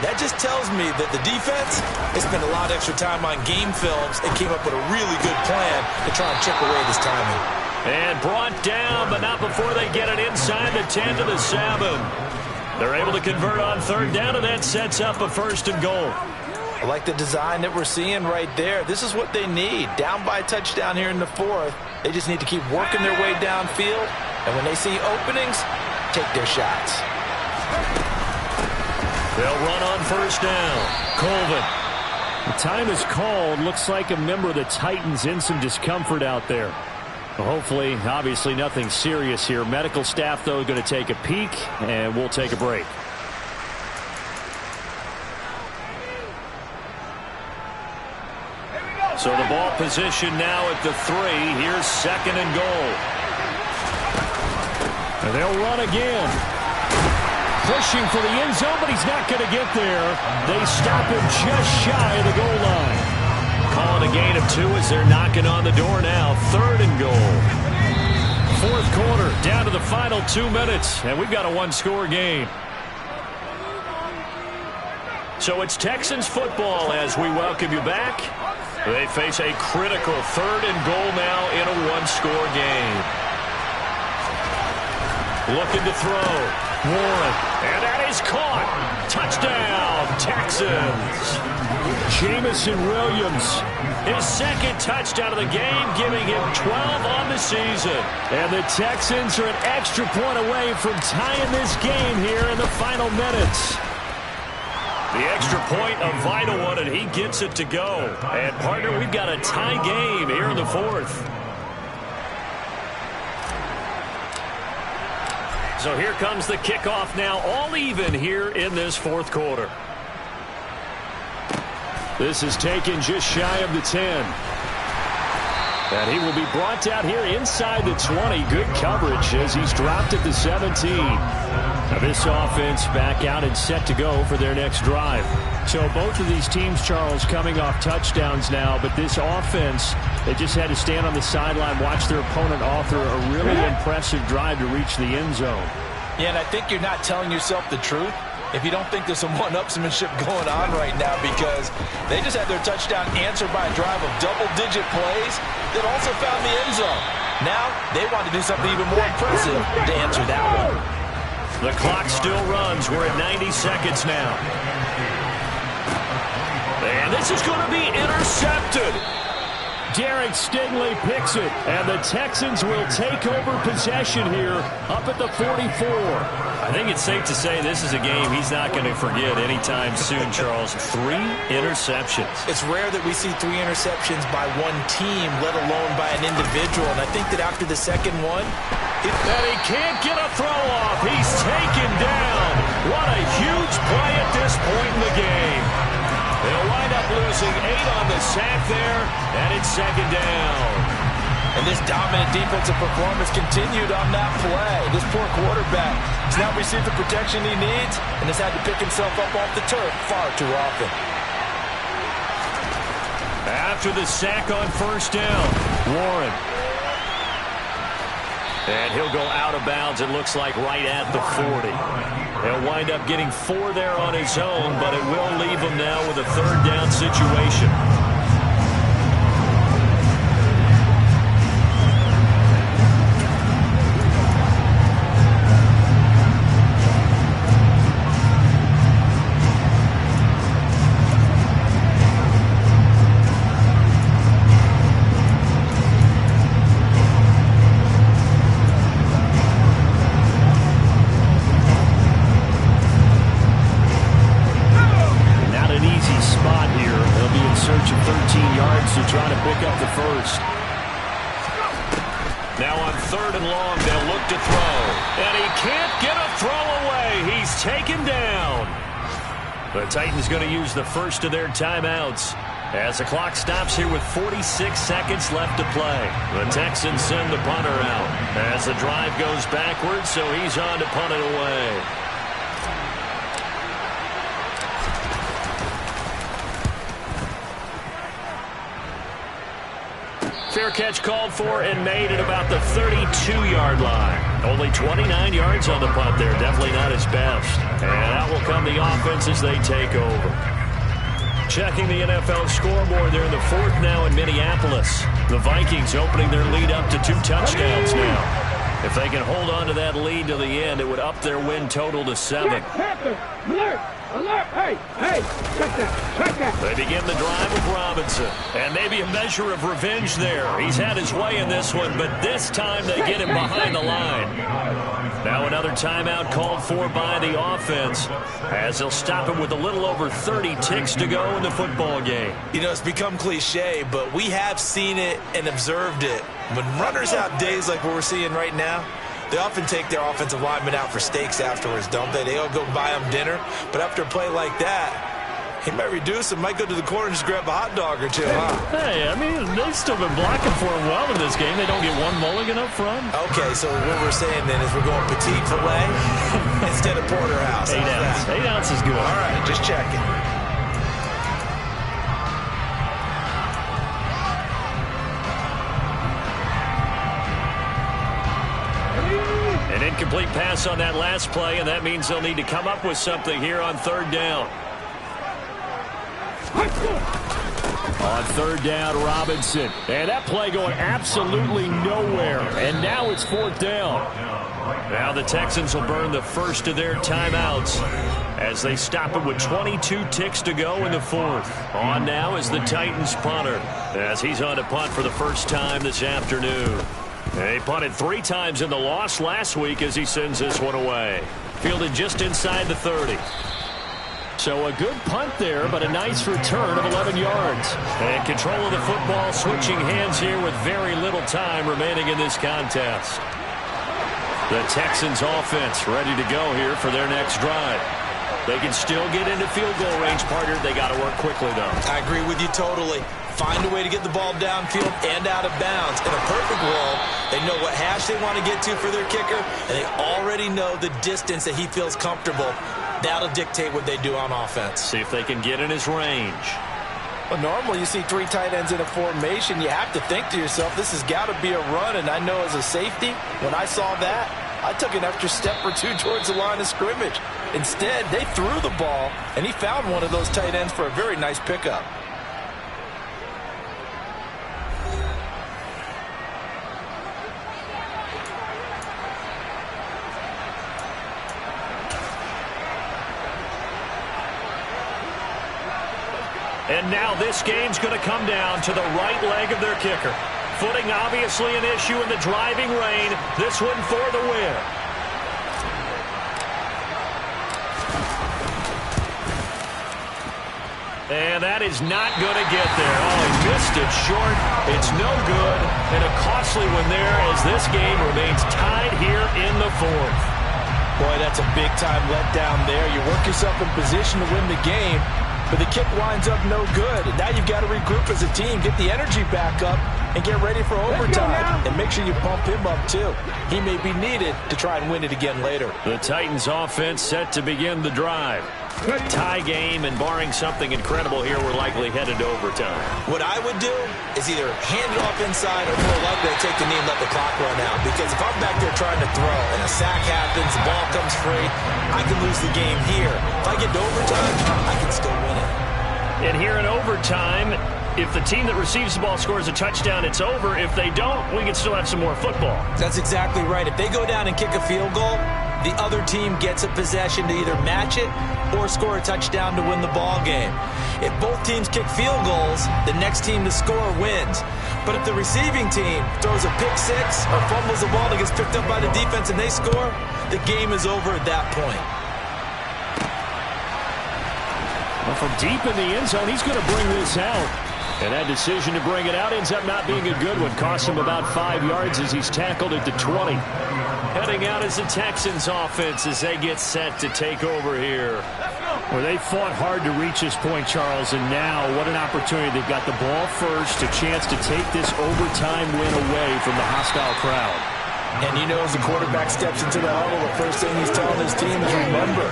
that just tells me that the defense has spent a lot of extra time on game films and came up with a really good plan to try and chip away this timing. And brought down, but not before they get it inside the 10 to the 7. They're able to convert on 3rd down, and that sets up a 1st and goal. I like the design that we're seeing right there. This is what they need. Down by a touchdown here in the 4th. They just need to keep working their way downfield. And when they see openings, take their shots. They'll run on 1st down. Colvin. The time is called. Looks like a member of the Titans in some discomfort out there. Well, hopefully, obviously nothing serious here. Medical staff, though, going to take a peek, and we'll take a break. So the ball position now at the 3. Here's 2nd and goal. And they'll run again. Pushing for the end zone, but he's not going to get there. They stop him just shy of the goal line. Calling a gain of 2 as they're knocking on the door now. 3rd and goal. 4th quarter, down to the final 2 minutes, and we've got a 1-score game. So it's Texans football as we welcome you back. They face a critical 3rd and goal now in a 1-score game. Looking to throw. Warren, and that is caught. Touchdown, Texans. Jameson Williams. His 2nd touchdown of the game, giving him 12 on the season. And the Texans are an extra point away from tying this game here in the final minutes. The extra point, a vital one, and he gets it to go. And, partner, we've got a tie game here in the 4th. So here comes the kickoff now, all even here in this 4th quarter. This is taken just shy of the 10. And he will be brought down here inside the 20. Good coverage as he's dropped at the 17. Now this offense back out and set to go for their next drive. So both of these teams, Charles, coming off touchdowns now, but this offense, they just had to stand on the sideline, watch their opponent author a really impressive drive to reach the end zone. Yeah, and I think you're not telling yourself the truth if you don't think there's some one-upsmanship going on right now, because they just had their touchdown answered by a drive of double-digit plays that also found the end zone. Now they want to do something even more impressive to answer that one. The clock still runs. We're at 90 seconds now. And this is going to be intercepted. Derek Stingley picks it, and the Texans will take over possession here up at the 44. I think it's safe to say this is a game he's not going to forget anytime soon, Charles. 3 interceptions. It's rare that we see 3 interceptions by one team, let alone by an individual. And I think that after the second one, and he can't get a throw off. He's taken down. What a huge play at this point in the game. They'll wind up losing 8 on the sack there, and it's 2nd down. And this dominant defensive performance continued on that play. This poor quarterback has now received the protection he needs and has had to pick himself up off the turf far too often. After the sack on 1st down, Warren. And he'll go out of bounds, it looks like, right at the 40. He'll wind up getting 4 there on his own, but it will leave him now with a 3rd down situation. to try to pick up the first. Now on 3rd and long, they'll look to throw. And he can't get a throw away. He's taken down. The Titans going to use the first of their timeouts as the clock stops here with 46 seconds left to play. The Texans send the punter out as the drive goes backwards, so he's on to punt it away. Fair catch called for and made at about the 32-yard line. Only 29 yards on the punt there. Definitely not his best. And out will come the offense as they take over. Checking the NFL scoreboard, they're in the 4th now in Minneapolis. The Vikings opening their lead up to 2 touchdowns now. If they can hold on to that lead to the end, it would up their win total to 7. Alert! Alert! Hey! Check that! They begin the drive with Robinson. And maybe a measure of revenge there. He's had his way in this one, but this time they get him behind the line. Now another timeout called for by the offense as they'll stop him with a little over 30 ticks to go in the football game. You know, it's become cliche, but we have seen it and observed it. When runners have days like what we're seeing right now, they often take their offensive linemen out for steaks afterwards, don't they? They all go buy them dinner. But after a play like that, He might reduce him, might go to the corner and just grab a hot dog or two, huh? Hey, I mean, they've still been blocking for him well in this game. They don't get one mulligan up front. Okay, so what we're saying then is we're going petite filet instead of porterhouse. 8 ounce. 8 ounce is good. All right, just checking. An incomplete pass on that last play, and that means they'll need to come up with something here on third down. On third down, Robinson. And that play going absolutely nowhere. And now it's fourth down. Now the Texans will burn the first of their timeouts as they stop it with 22 ticks to go in the fourth. On now is the Titans punter as he's on to punt for the first time this afternoon. He punted 3 times in the loss last week as he sends this one away. Fielded just inside the 30. So a good punt there, but a nice return of 11 yards. And control of the football switching hands here with very little time remaining in this contest. The Texans offense ready to go here for their next drive. They can still get into field goal range, partner. They got to work quickly, though. I agree with you totally. Find a way to get the ball downfield and out of bounds. In a perfect world, they know what hash they want to get to for their kicker, and they already know the distance that he feels comfortable. That'll dictate what they do on offense. See if they can get in his range. Well, normally you see 3 tight ends in a formation. You have to think to yourself, this has got to be a run. And I know as a safety, when I saw that, I took an extra step or 2 towards the line of scrimmage. Instead, they threw the ball, and he found one of those tight ends for a very nice pickup. And now this game's going to come down to the right leg of their kicker. Footing obviously an issue in the driving rain. This one for the win. And that is not going to get there. Oh, he missed it short. It's no good. And a costly one there as this game remains tied here in the fourth. Boy, that's a big-time letdown there. You work yourself in position to win the game, but the kick winds up no good. And now you've got to regroup as a team, get the energy back up, and get ready for overtime. And make sure you pump him up, too. He may be needed to try and win it again later. The Titans offense set to begin the drive. Tie game, and barring something incredible here, we're likely headed to overtime. What I would do is either hand it off inside or more likely to take the knee and let the clock run out. Because if I'm back there trying to throw and a sack happens, the ball comes free, I can lose the game here. If I get to overtime, I can still win it. And here in overtime, if the team that receives the ball scores a touchdown, it's over. If they don't, we can still have some more football. That's exactly right. If they go down and kick a field goal, the other team gets a possession to either match it or score a touchdown to win the ball game. If both teams kick field goals, the next team to score wins. But if the receiving team throws a pick six or fumbles the ball that gets picked up by the defense and they score, the game is over at that point. Well, from deep in the end zone, he's going to bring this out. And that decision to bring it out ends up not being a good one. Cost him about 5 yards as he's tackled at the 20. Heading out is the Texans offense as they get set to take over here. Well, they fought hard to reach this point, Charles, and now what an opportunity. They've got the ball first, a chance to take this overtime win away from the hostile crowd. And you know, as the quarterback steps into the huddle, the first thing he's telling his team is, remember,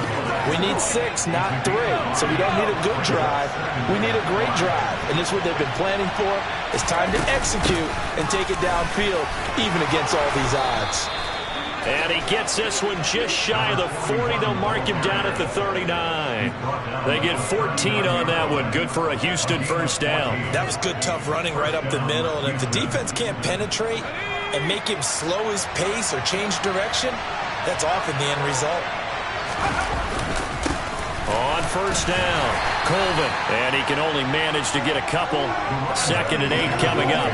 we need 6, not 3. So we don't need a good drive. We need a great drive. And this is what they've been planning for. It's time to execute and take it downfield, even against all these odds. And he gets this one just shy of the 40. They'll mark him down at the 39. They get 14 on that one. Good for a Houston first down. That was good, tough running right up the middle. And if the defense can't penetrate and make him slow his pace or change direction, that's often the end result. On first down, Colvin. And he can only manage to get a couple. 2nd and 8 coming up.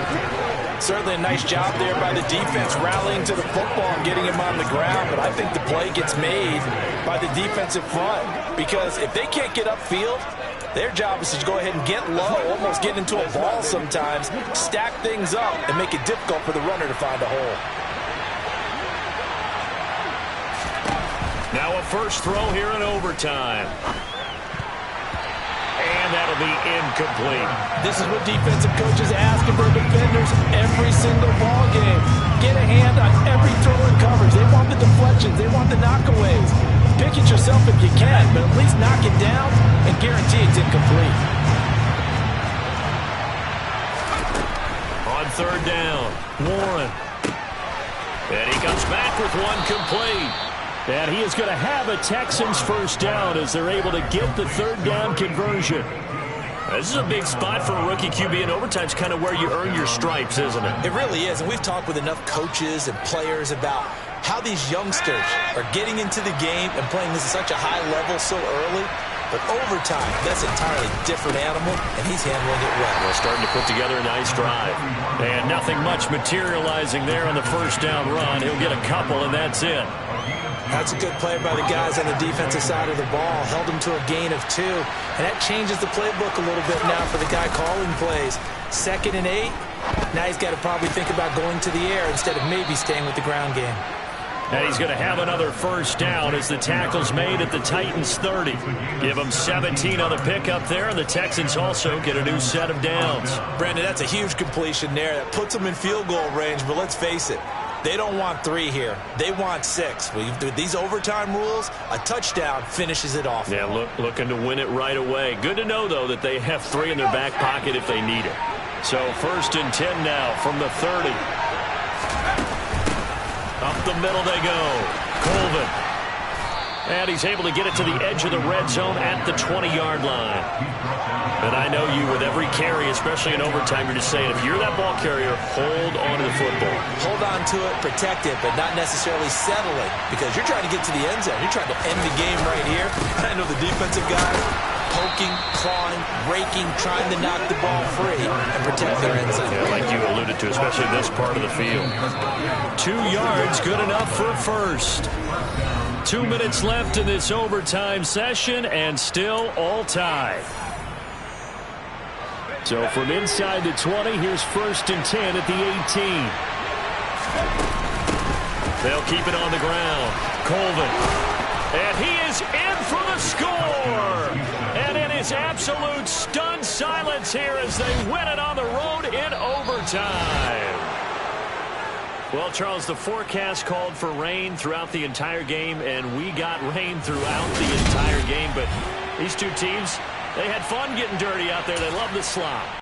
Certainly a nice job there by the defense rallying to the football and getting him on the ground. But I think the play gets made by the defensive front. Because if they can't get upfield, their job is to go ahead and get low, almost get into a ball sometimes, stack things up, and make it difficult for the runner to find a hole. Now a first throw here in overtime. and that'll be incomplete. This is what defensive coaches ask of their defenders every single ball game. Get a hand on every throw and coverage. They want the deflections. They want the knockaways. Pick it yourself if you can, but at least knock it down and guarantee it's incomplete. On third down, Warren. And he comes back with one complete. And he is going to have a Texans first down as they're able to get the third down conversion. This is a big spot for a rookie QB, and overtime's kind of where you earn your stripes, isn't it? It really is, and we've talked with enough coaches and players about how these youngsters are getting into the game and playing this at such a high level so early. But overtime, that's an entirely different animal, and he's handling it well. Well, starting to put together a nice drive. And nothing much materializing there on the first down run. He'll get a couple, and that's it. That's a good play by the guys on the defensive side of the ball. Held him to a gain of 2. And that changes the playbook a little bit now for the guy calling plays. 2nd and 8. Now he's got to probably think about going to the air instead of maybe staying with the ground game. And he's going to have another first down as the tackle's made at the Titans' 30. Give them 17 on the pickup there, and the Texans also get a new set of downs. Brandon, that's a huge completion there. That puts them in field goal range, but let's face it. They don't want 3 here. They want 6. With these overtime rules, a touchdown finishes it off. Yeah, looking to win it right away. Good to know, though, that they have 3 in their back pocket if they need it. So 1st and 10 now from the 30. Up the middle they go. Colvin. And he's able to get it to the edge of the red zone at the 20-yard line. And I know you, with every carry, especially in overtime, you're just saying, if you're that ball carrier, hold on to the football. Hold on to it, protect it, but not necessarily settle it, because you're trying to get to the end zone. You're trying to end the game right here. I know the defensive guys poking, clawing, raking, trying to knock the ball free and protect their end zone. Yeah, like you alluded to, especially this part of the field. 2 yards, good enough for a first. 2 minutes left in this overtime session, and still all tied. So from inside the 20, here's 1st and 10 at the 18. They'll keep it on the ground. Colvin. And he is in for the score. And it is absolute stunned silence here as they win it on the road in overtime. Well, Charles, the forecast called for rain throughout the entire game, and we got rain throughout the entire game. But these two teams, they had fun getting dirty out there. They love the slop.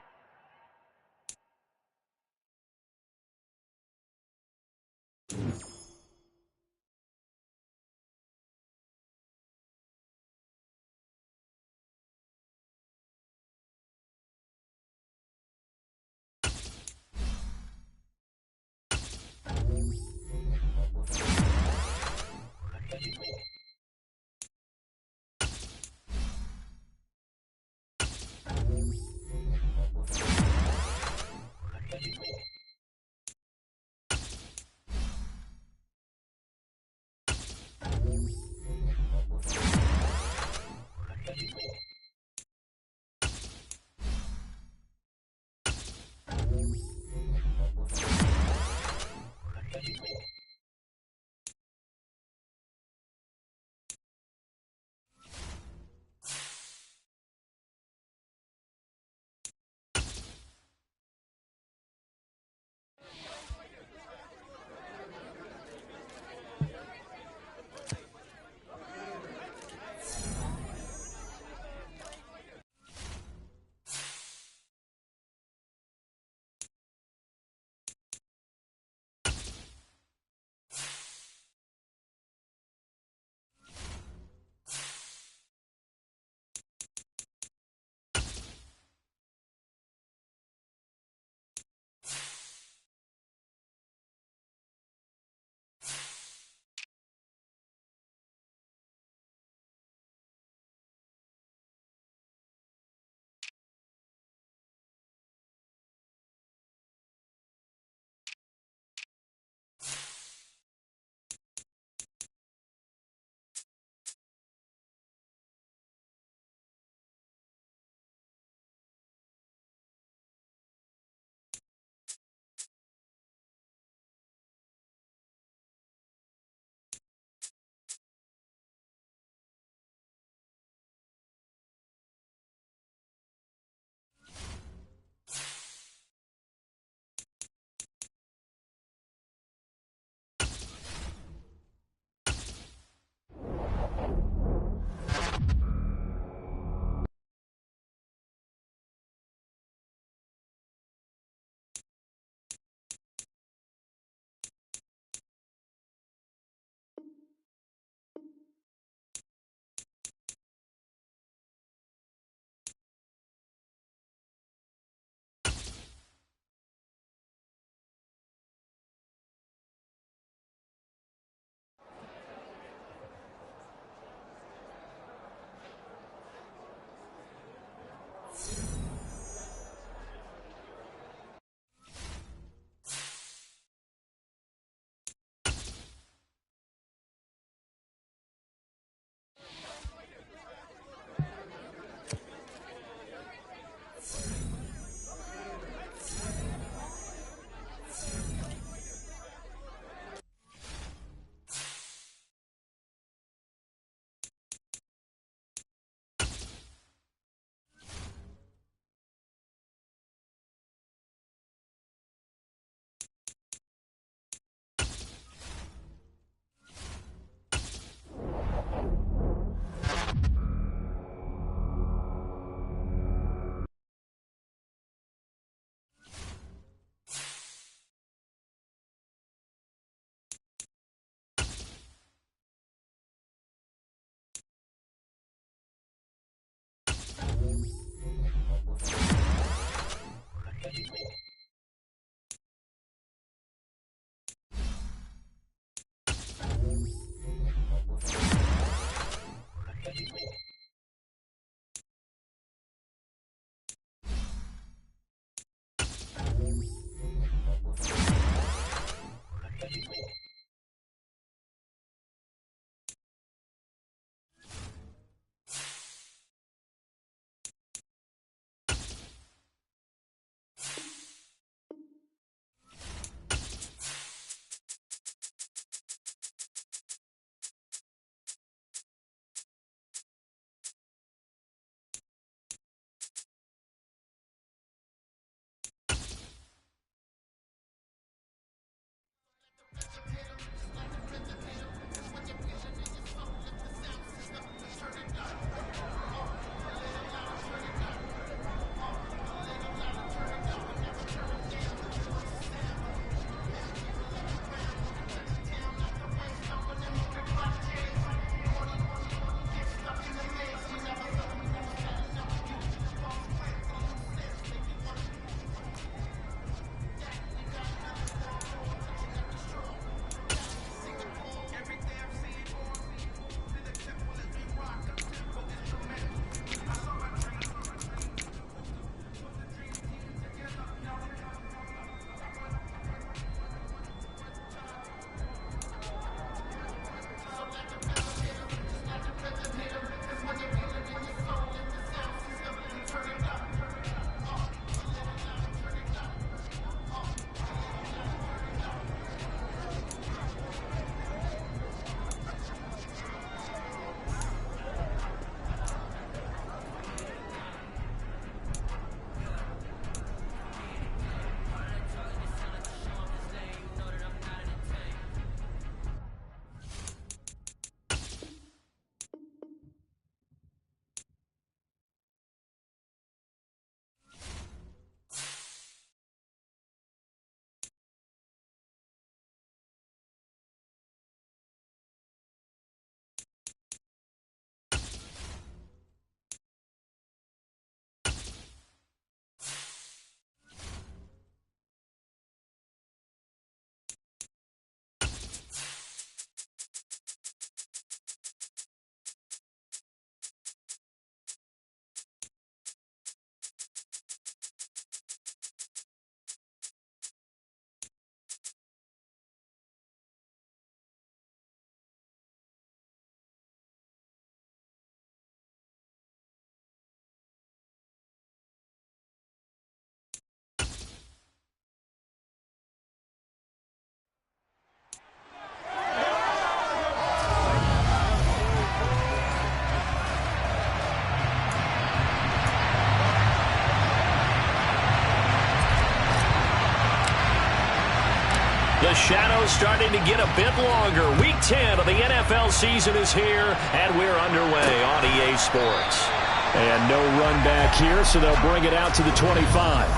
The shadow's starting to get a bit longer. Week 10 of the NFL season is here, and we're underway on EA Sports. And no run back here, so they'll bring it out to the 25.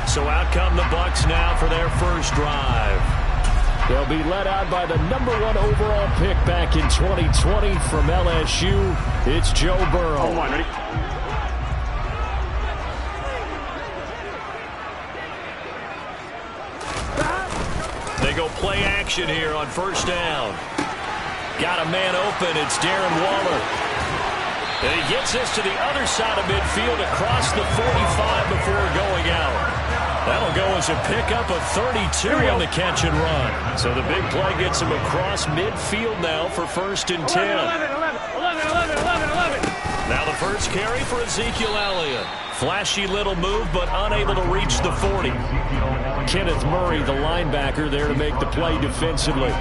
So out come the Bucs now for their first drive. They'll be led out by the #1 overall pick back in 2020 from LSU. It's Joe Burrow. Ready? They go play action here on first down. Got a man open. It's Darren Waller. And he gets this to the other side of midfield across the 45 before going out. That'll go as a pickup of 32 on the catch and run. So the big play gets him across midfield now for first and 10. 11. Now the first carry for Ezekiel Elliott. Flashy little move, but unable to reach the 40. Kenneth Murray, the linebacker, there to make the play defensively.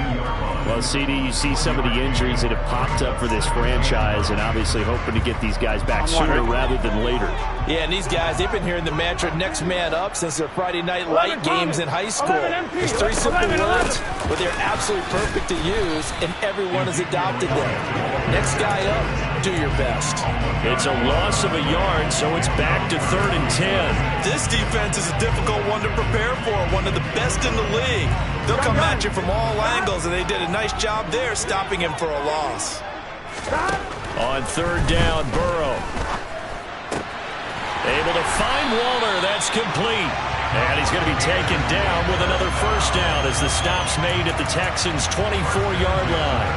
Well, CD, you see some of the injuries that have popped up for this franchise, and obviously hoping to get these guys back sooner rather than later. Yeah, and these guys, they've been hearing the mantra next man up since their Friday night light games in high school. There's 3 simple words, but they're absolutely perfect to use, and everyone has adopted them. Next guy up, do your best. It's a loss of a yard, so it's back to 3rd and 10. This defense is a difficult one to prepare for, one of the best in the league. They'll come at you from all angles, and they did a nice job there stopping him for a loss. On 3rd down, Burrow. Able to find Waller. That's complete. And he's going to be taken down with another first down as the stop's made at the Texans' 24-yard line.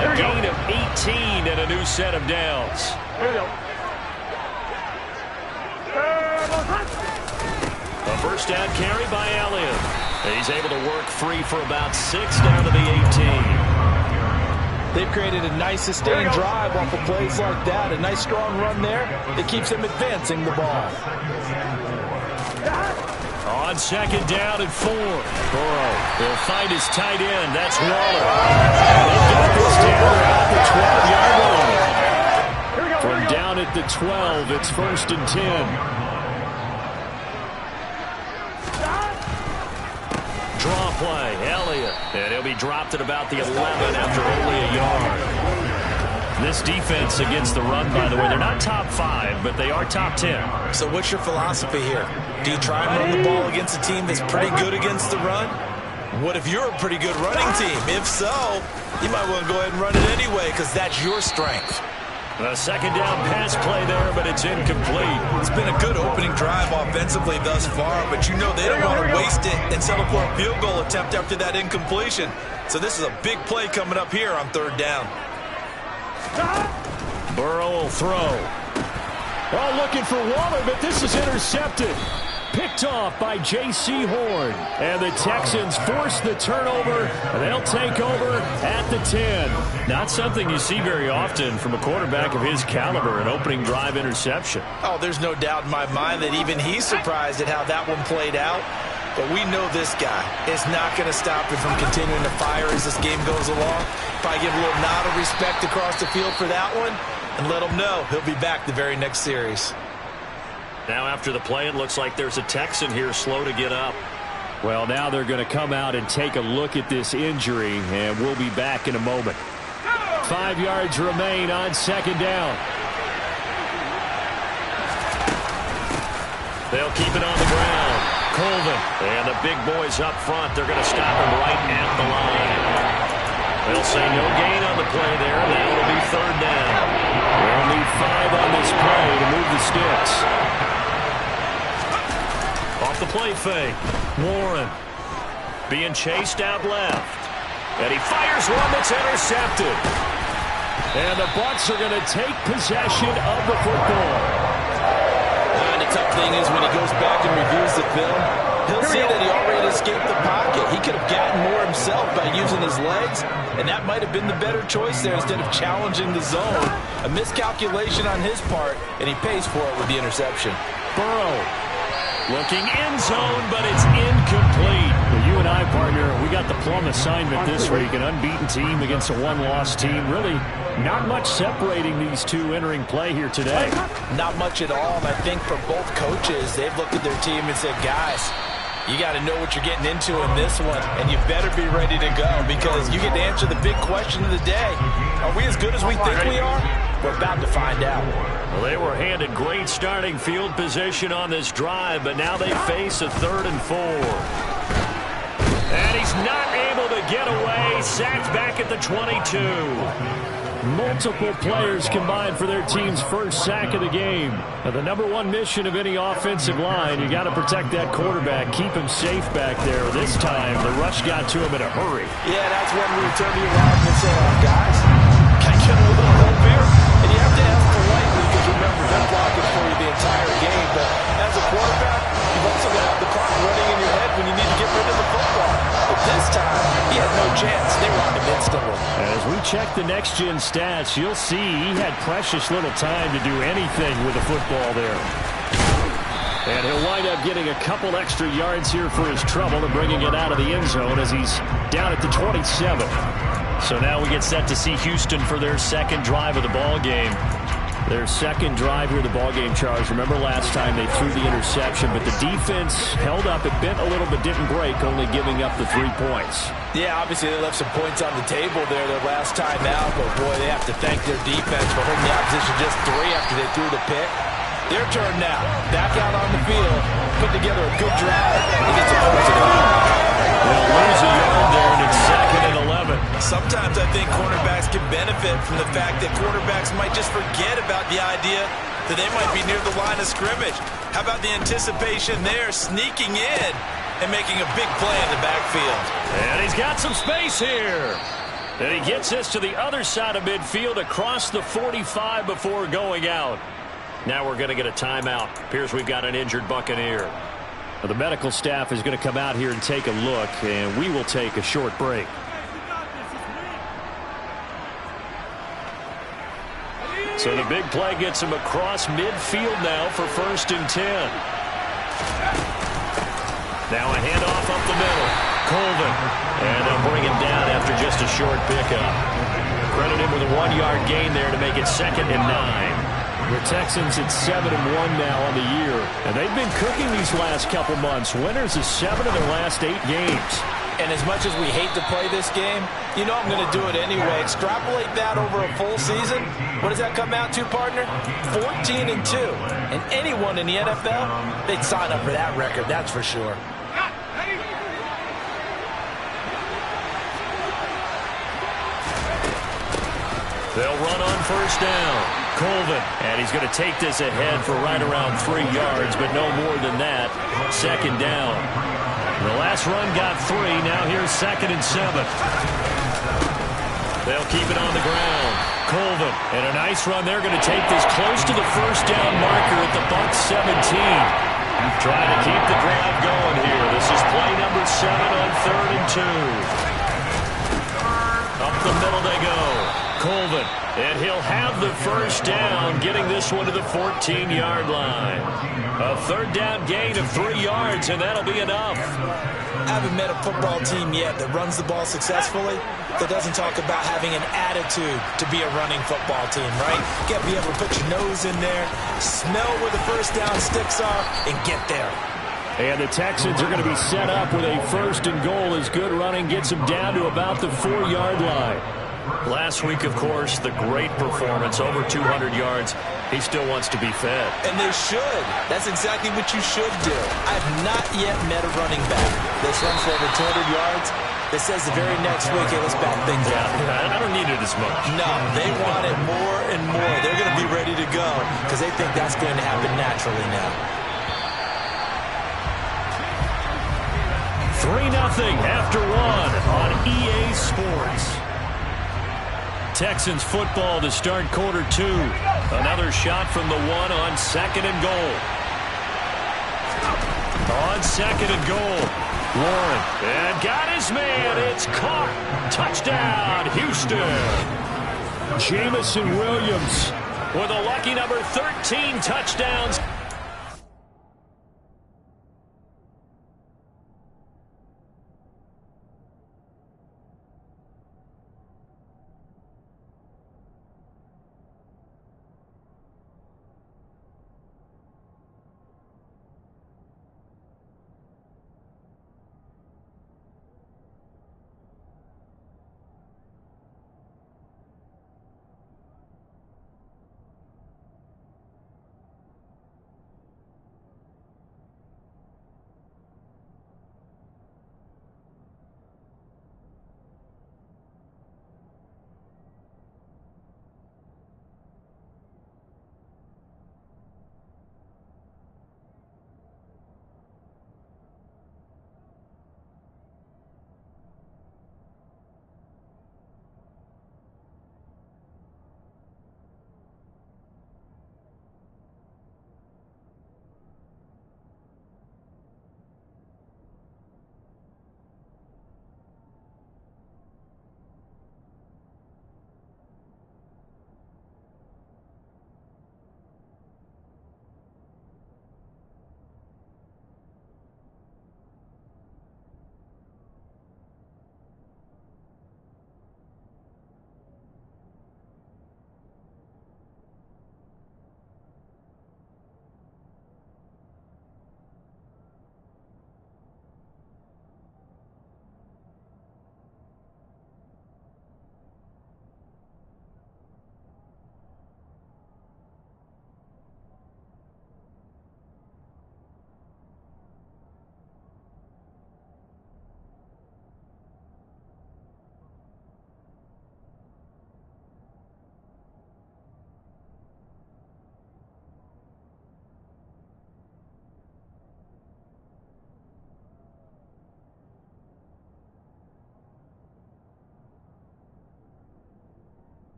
A gain of 18 and a new set of downs. Here we go. A first down carry by Elliott. He's able to work free for about 6 down to the 18. They've created a nice sustained drive off of plays like that. A nice strong run there that keeps them advancing the ball. On 2nd down and 4. Burrow will find his tight end. That's Waller. They got this down at the 12-yard line. From down at the 12, it's 1st and 10. Draw play, Elliott. And he'll be dropped at about the 11 after only a yard. This defense against the run, by the way, they're not top 5, but they are top 10. So what's your philosophy here? Do you try and run the ball against a team that's pretty good against the run? What if you're a pretty good running team? If so, you might want to go ahead and run it anyway because that's your strength. A 2nd down pass play there, but it's incomplete. It's been a good opening drive offensively thus far, but you know they don't want to waste it and settle for a field goal attempt after that incompletion. So this is a big play coming up here on 3rd down. Burrow will throw. Oh, looking for Waller, but this is intercepted. Picked off by J.C. Horn. And the Texans force the turnover. They'll take over at the 10. Not something you see very often from a quarterback of his caliber, an opening drive interception. Oh, there's no doubt in my mind that even he's surprised at how that one played out. But we know this guy is not going to stop him from continuing to fire as this game goes along. Probably give a little nod of respect across the field for that one and let him know he'll be back the very next series. Now after the play, it looks like there's a Texan here slow to get up. Well, now they're going to come out and take a look at this injury, and we'll be back in a moment. 5 yards remain on 2nd down. They'll keep it on the ground. Colvin and the big boys up front. They're going to stop him right at the line. They'll say no gain on the play there. Now it'll be 3rd down. They'll need 5 on this play to move the sticks. Off the play fake. Warren being chased out left. And he fires one that's intercepted. And the Bucs are going to take possession of the football. And the tough thing is when he goes back and reviews the film, he'll see that he already escaped the pocket. He could have gotten more himself by using his legs, and that might have been the better choice there instead of challenging the zone. A miscalculation on his part, and he pays for it with the interception. Burrow looking end zone, but it's incomplete. Well, you and I, partner, we got the plum assignment this week. An unbeaten team against a one-loss team. Really not much separating these two entering play here today. Not much at all, and I think for both coaches, they've looked at their team and said, guys, You got to know what you're getting into in this one, and you better be ready to go because you get to answer the big question of the day. Are we as good as we think we are? We're about to find out. Well, they were handed great starting field position on this drive, but now they face a 3rd and 4. And he's not able to get away. Sacked back at the 22. Multiple players combined for their team's first sack of the game. Now, the number one mission of any offensive line, you got to protect that quarterback, keep him safe back there. This time, the rush got to him in a hurry. Yeah, that's when we turn to you around and say, guys, can I get a little help here? And you have to ask politely because remember, they're blocking for you the entire game. But as a quarterback, you've also got to have the clock running in your head when you need to get rid of the football. But this time, he had no chance. They were on him instantly. As we check the next-gen stats, you'll see he had precious little time to do anything with the football there. And he'll wind up getting a couple extra yards here for his trouble and bringing it out of the end zone as he's down at the 27. So now we get set to see Houston for their second drive of the ball game. Their second drive here of the ballgame, Charles. Remember last time they threw the interception, but the defense held up. It bent a little but didn't break, only giving up the 3 points. Yeah, obviously they left some points on the table there their last time out, but boy, they have to thank their defense for holding the opposition just 3 after they threw the pick. Their turn now. Back out on the field. Put together a good drive. He gets a first down. They'll lose a yard there, and it's 2nd and 11. Sometimes I think cornerbacks can benefit from the fact that quarterbacks might just forget about the idea that they might be near the line of scrimmage. How about the anticipation there, sneaking in and making a big play in the backfield? And he's got some space here. And he gets this to the other side of midfield across the 45 before going out. Now we're going to get a timeout. Appears we've got an injured Buccaneer. Well, the medical staff is going to come out here and take a look, and we will take a short break. So the big play gets him across midfield now for 1st and 10. Now a handoff up the middle. Colvin. And they'll bring him down after just a short pickup. Credit him with a 1-yard gain there to make it 2nd and 9. The Texans at 7-1 now on the year. And they've been cooking these last couple months. Winners of 7 of their last 8 games. And as much as we hate to play this game, you know I'm going to do it anyway. Extrapolate that over a full season. What does that come out to, partner? 14-2. And anyone in the NFL, they'd sign up for that record, that's for sure. They'll run on 1st down. Colvin, and he's going to take this ahead for right around 3 yards, but no more than that. 2nd down. The last run got 3. Now here's 2nd and 7. They'll keep it on the ground. Colvin, and a nice run. They're going to take this close to the 1st down marker at the Bucs 17. Trying to keep the drive going here. This is play number 7 on 3rd and 2. Up the middle they go. Colvin, and he'll have the 1st down, getting this one to the 14-yard line. A 3rd down gain of 3 yards, and that'll be enough. I haven't met a football team yet that runs the ball successfully that doesn't talk about having an attitude to be a running football team, right? You got to be able to put your nose in there, smell where the 1st down sticks are, and get there. And the Texans are going to be set up with a 1st and goal as good running gets them down to about the 4-yard line. Last week, of course, the great performance, over 200 yards. He still wants to be fed. And they should. That's exactly what you should do. I've not yet met a running back that's run for over 200 yards that says the very next week, hey, let's back things up. I don't need it as much. No, they want it more and more. They're going to be ready to go because they think that's going to happen naturally now. 3-0 after 1 on EA Sports. Texans football to start quarter 2. Another shot from the 1 on 2nd and goal. On 2nd and goal. Warren, and got his man. It's caught. Touchdown, Houston. Jamison Williams with a lucky number 13 touchdowns.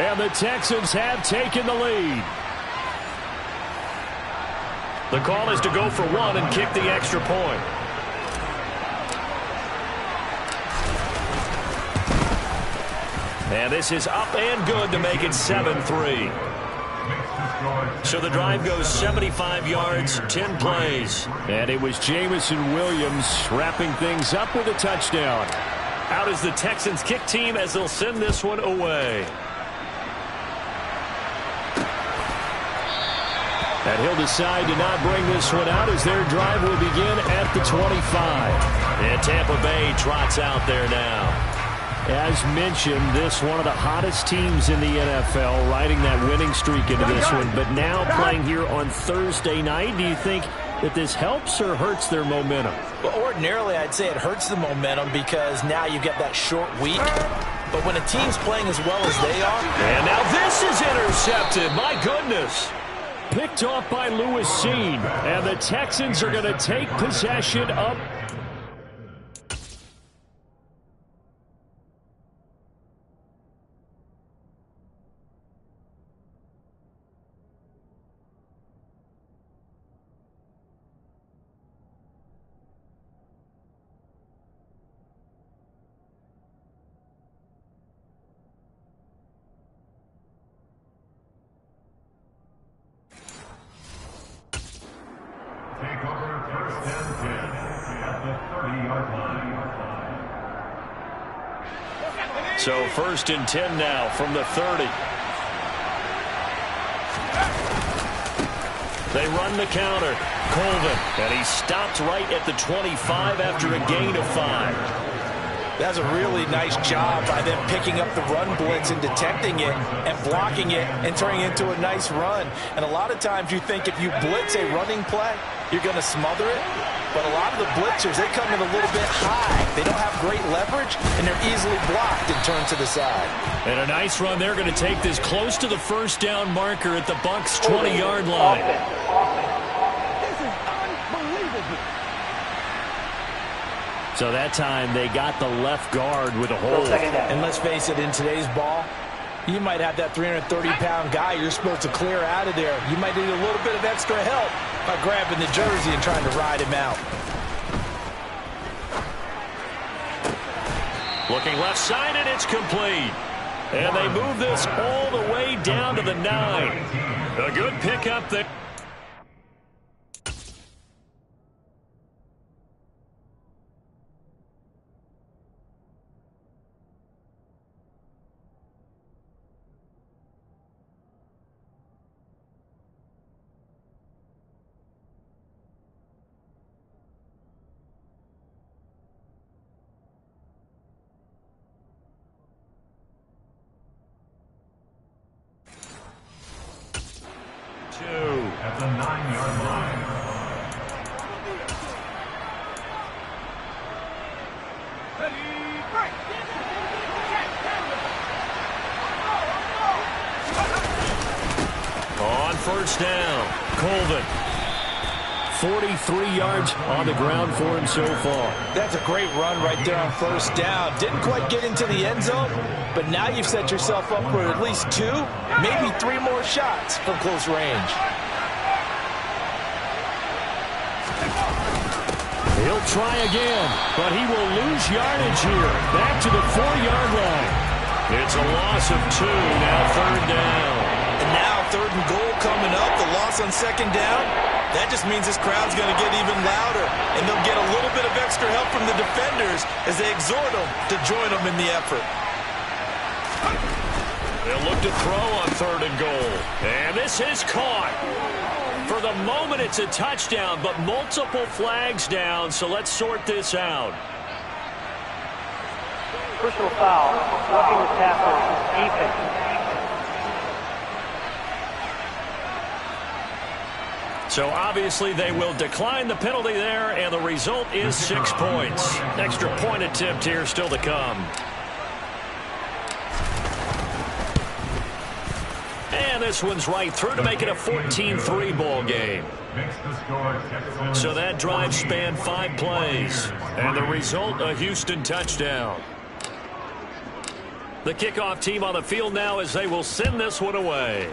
And the Texans have taken the lead. The call is to go for one and kick the extra point. And this is up and good to make it 7-3. So the drive goes 75 yards, 10 plays. And it was Jameson Williams wrapping things up with a touchdown. Out is the Texans kick team as they'll send this one away. And he'll decide to not bring this one out as their drive will begin at the 25. And Tampa Bay trots out there now. As mentioned, this one of the hottest teams in the NFL, riding that winning streak into this one. But now playing here on Thursday night, do you think that this helps or hurts their momentum? Well, ordinarily, I'd say it hurts the momentum because now you get that short week. But when a team's playing as well as they are... And now this is intercepted. My goodness. Picked off by Lewis Cine. And the Texans are going to take possession up. So 1st and 10 now from the 30. They run the counter. Colvin, and he stopped right at the 25 after a gain of 5. That's a really nice job by them picking up the run blitz and detecting it and blocking it and turning it into a nice run. And a lot of times you think if you blitz a running play, you're going to smother it. But a lot of the blitzers, they come in a little bit high. They don't have great leverage, and they're easily blocked and turned to the side. And a nice run. They're going to take this close to the first down marker at the Bucs' 20-yard line. This is unbelievable. So that time they got the left guard with a hold. And let's face it, in today's ball, you might have that 330-pound guy you're supposed to clear out of there. You might need a little bit of extra help by grabbing the jersey and trying to ride him out. Looking left side, and it's complete. And they move this all the way down to the 9. A good pickup there. At the 9-yard line. On first down, Colvin. 43 yards on the ground for him so far. That's a great run right there on first down. Didn't quite get into the end zone, but now you've set yourself up for at least 2, maybe 3 more shots from close range. He'll try again, but he will lose yardage here. Back to the 4-yard line. It's a loss of 2, now 3rd down. And now 3rd and goal coming up, the loss on 2nd down. That just means this crowd's going to get even louder, and they'll get a little bit of extra help from the defenders as they exhort them to join them in the effort. They'll look to throw on 3rd and goal. And this is caught. For the moment, it's a touchdown, but multiple flags down, so let's sort this out. Personal foul, roughing the tackle, defense. So obviously they will decline the penalty there, and the result is 6 points. Extra point attempt here still to come. And this one's right through to make it a 14-3 ball game. So that drive spanned 5 plays, and the result, a Houston touchdown. The kickoff team on the field now as they will send this one away.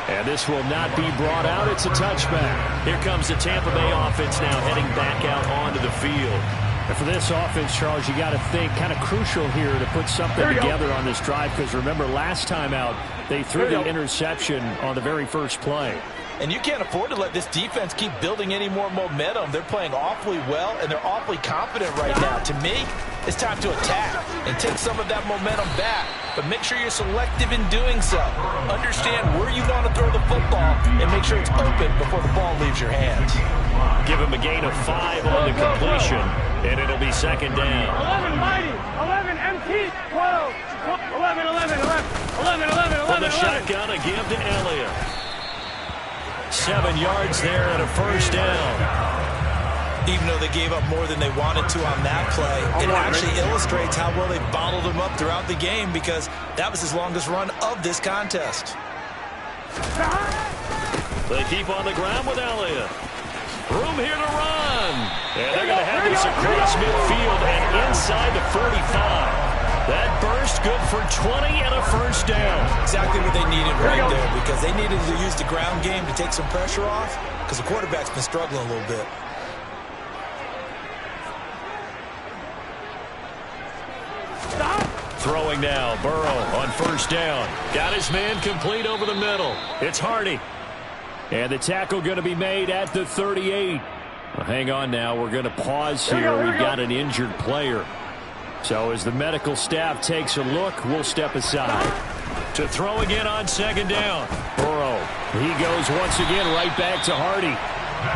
And this will not be brought out. It's a touchback. Here comes the Tampa Bay offense now heading back out onto the field. And for this offense, Charles, you got to think kind of crucial here to put something together on this drive, because remember last time out they threw the interception on the very first play. And you can't afford to let this defense keep building any more momentum. They're playing awfully well, and they're awfully confident right now. To me, it's time to attack and take some of that momentum back. But make sure you're selective in doing so. Understand where you want to throw the football and make sure it's open before the ball leaves your hands. Give him a gain of 5 on the completion, and it'll be second down. 11 mighty, 11 MT, 12, 11, 11, 11, 11, 11, From the 11. shotgun, a give to Elliott. 7 yards there and a first down. Even though they gave up more than they wanted to on that play, it actually illustrates how well they bottled them up throughout the game, because that was his longest run of this contest. They keep on the ground with Elliott. Room here to run. And they're going to have this across midfield and inside the 45. That burst good for 20 and a first down. Exactly what they needed right there, because they needed to use the ground game to take some pressure off, because the quarterback's been struggling a little bit. Throwing now, Burrow on first down. Got his man complete over the middle. It's Hardy. And the tackle going to be made at the 38. Well, hang on now. We're going to pause here. We've got an injured player. So as the medical staff takes a look, we'll step aside. To throw again on second down. Burrow. He goes once again right back to Hardy.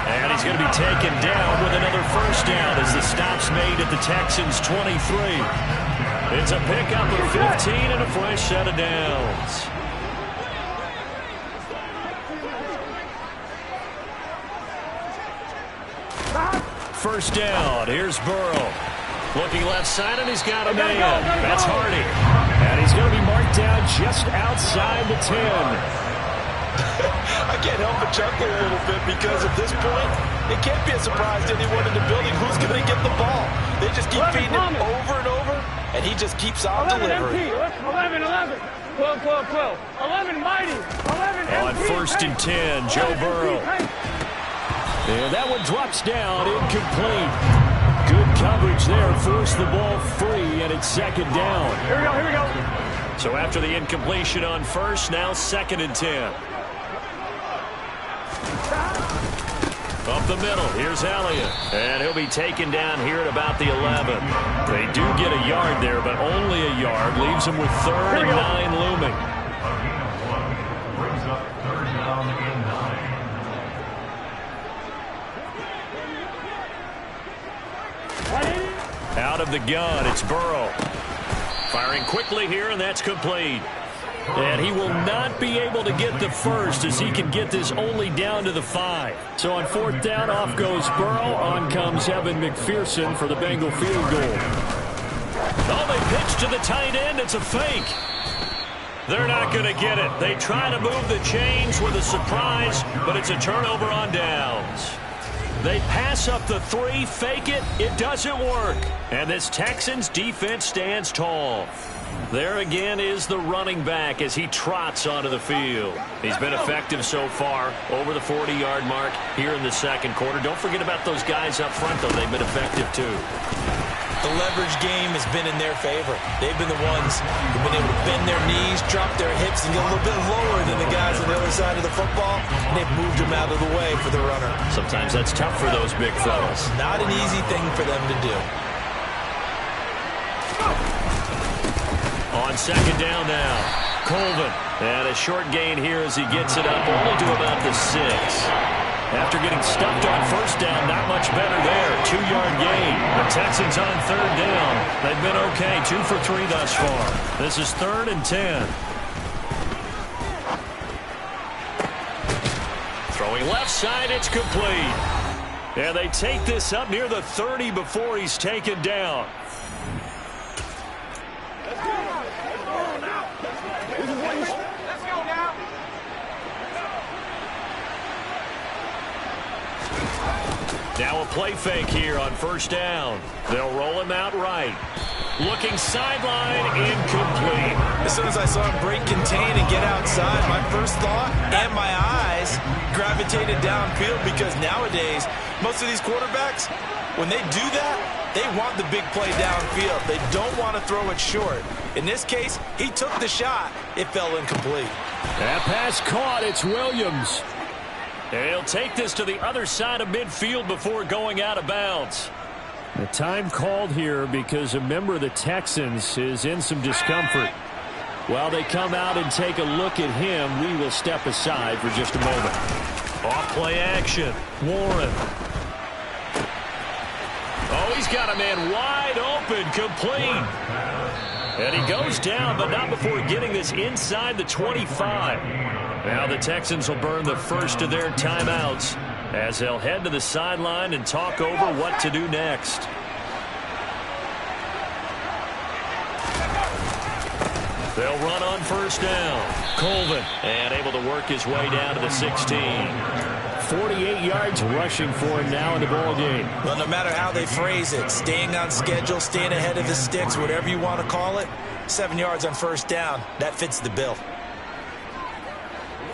And he's going to be taken down with another first down as the stop's made at the Texans' 23. It's a pickup of 15 and a fresh set of downs. First down. Here's Burrow. Looking left side, and he's got a man. That's Hardy. And he's going to be marked down just outside the 10. I can't help but chuckle a little bit, because at this point, it can't be a surprise to anyone in the building who's going to get the ball. They just keep feeding him over and over, and he just keeps on 11 delivering. MT, 11, 11, 12, 12, 12, 11 mighty, 11 On first and 10, Joe Burrow. And that one drops down, incomplete. Good coverage there, forced the ball free, and it's second down. Here we go, here we go. So after the incompletion on first, now second and 10. Up the middle, here's Elliott. And he'll be taken down here at about the 11. They do get a yard there, but only a yard. Leaves them with 3rd and 9 looming. Brings up 3rd down and 9. Out of the gun, it's Burrow. Firing quickly here, and that's complete. And he will not be able to get the first, as he can get this only down to the 5. So on 4th down, off goes Burrow. On comes Evan McPherson for the Bengal field goal. Oh, they pitch to the tight end. It's a fake. They're not going to get it. They try to move the chains with a surprise, but it's a turnover on downs. They pass up the 3, fake it. It doesn't work. And this Texans defense stands tall. There again is the running back as he trots onto the field. He's been effective so far, over the 40-yard mark here in the second quarter. Don't forget about those guys up front, though. They've been effective, too. The leverage game has been in their favor. They've been the ones who've been able to bend their knees, drop their hips, and get a little bit lower than the guys on the other side of the football, and they've moved them out of the way for the runner. Sometimes that's tough for those big fellas. Not an easy thing for them to do. On second down now, Colvin. And a short gain here as he gets it up only to about the 6. After getting stuffed on first down, not much better there. 2-yard gain. The Texans on 3rd down. They've been okay, 2 for 3 thus far. This is 3rd and 10. Throwing left side, it's complete. And they take this up near the 30 before he's taken down. Now a play fake here on first down. They'll roll him out right. Looking sideline, incomplete. As soon as I saw him break contain and get outside, my first thought and my eyes gravitated downfield, because nowadays, most of these quarterbacks, when they do that, they want the big play downfield. They don't want to throw it short. In this case, he took the shot. It fell incomplete. That pass caught. It's Williams. And he'll take this to the other side of midfield before going out of bounds. The time called here because a member of the Texans is in some discomfort. While they come out and take a look at him, we will step aside for just a moment. Off play action. Warren. Oh, he's got a man wide open, complete. And he goes down, but not before getting this inside the 25. Now the Texans will burn the first of their timeouts as they'll head to the sideline and talk over what to do next. They'll run on first down. Colvin, and able to work his way down to the 16. 48 yards rushing for him now in the ball game. Well, no matter how they phrase it, staying on schedule, staying ahead of the sticks, whatever you want to call it, 7 yards on first down, that fits the bill.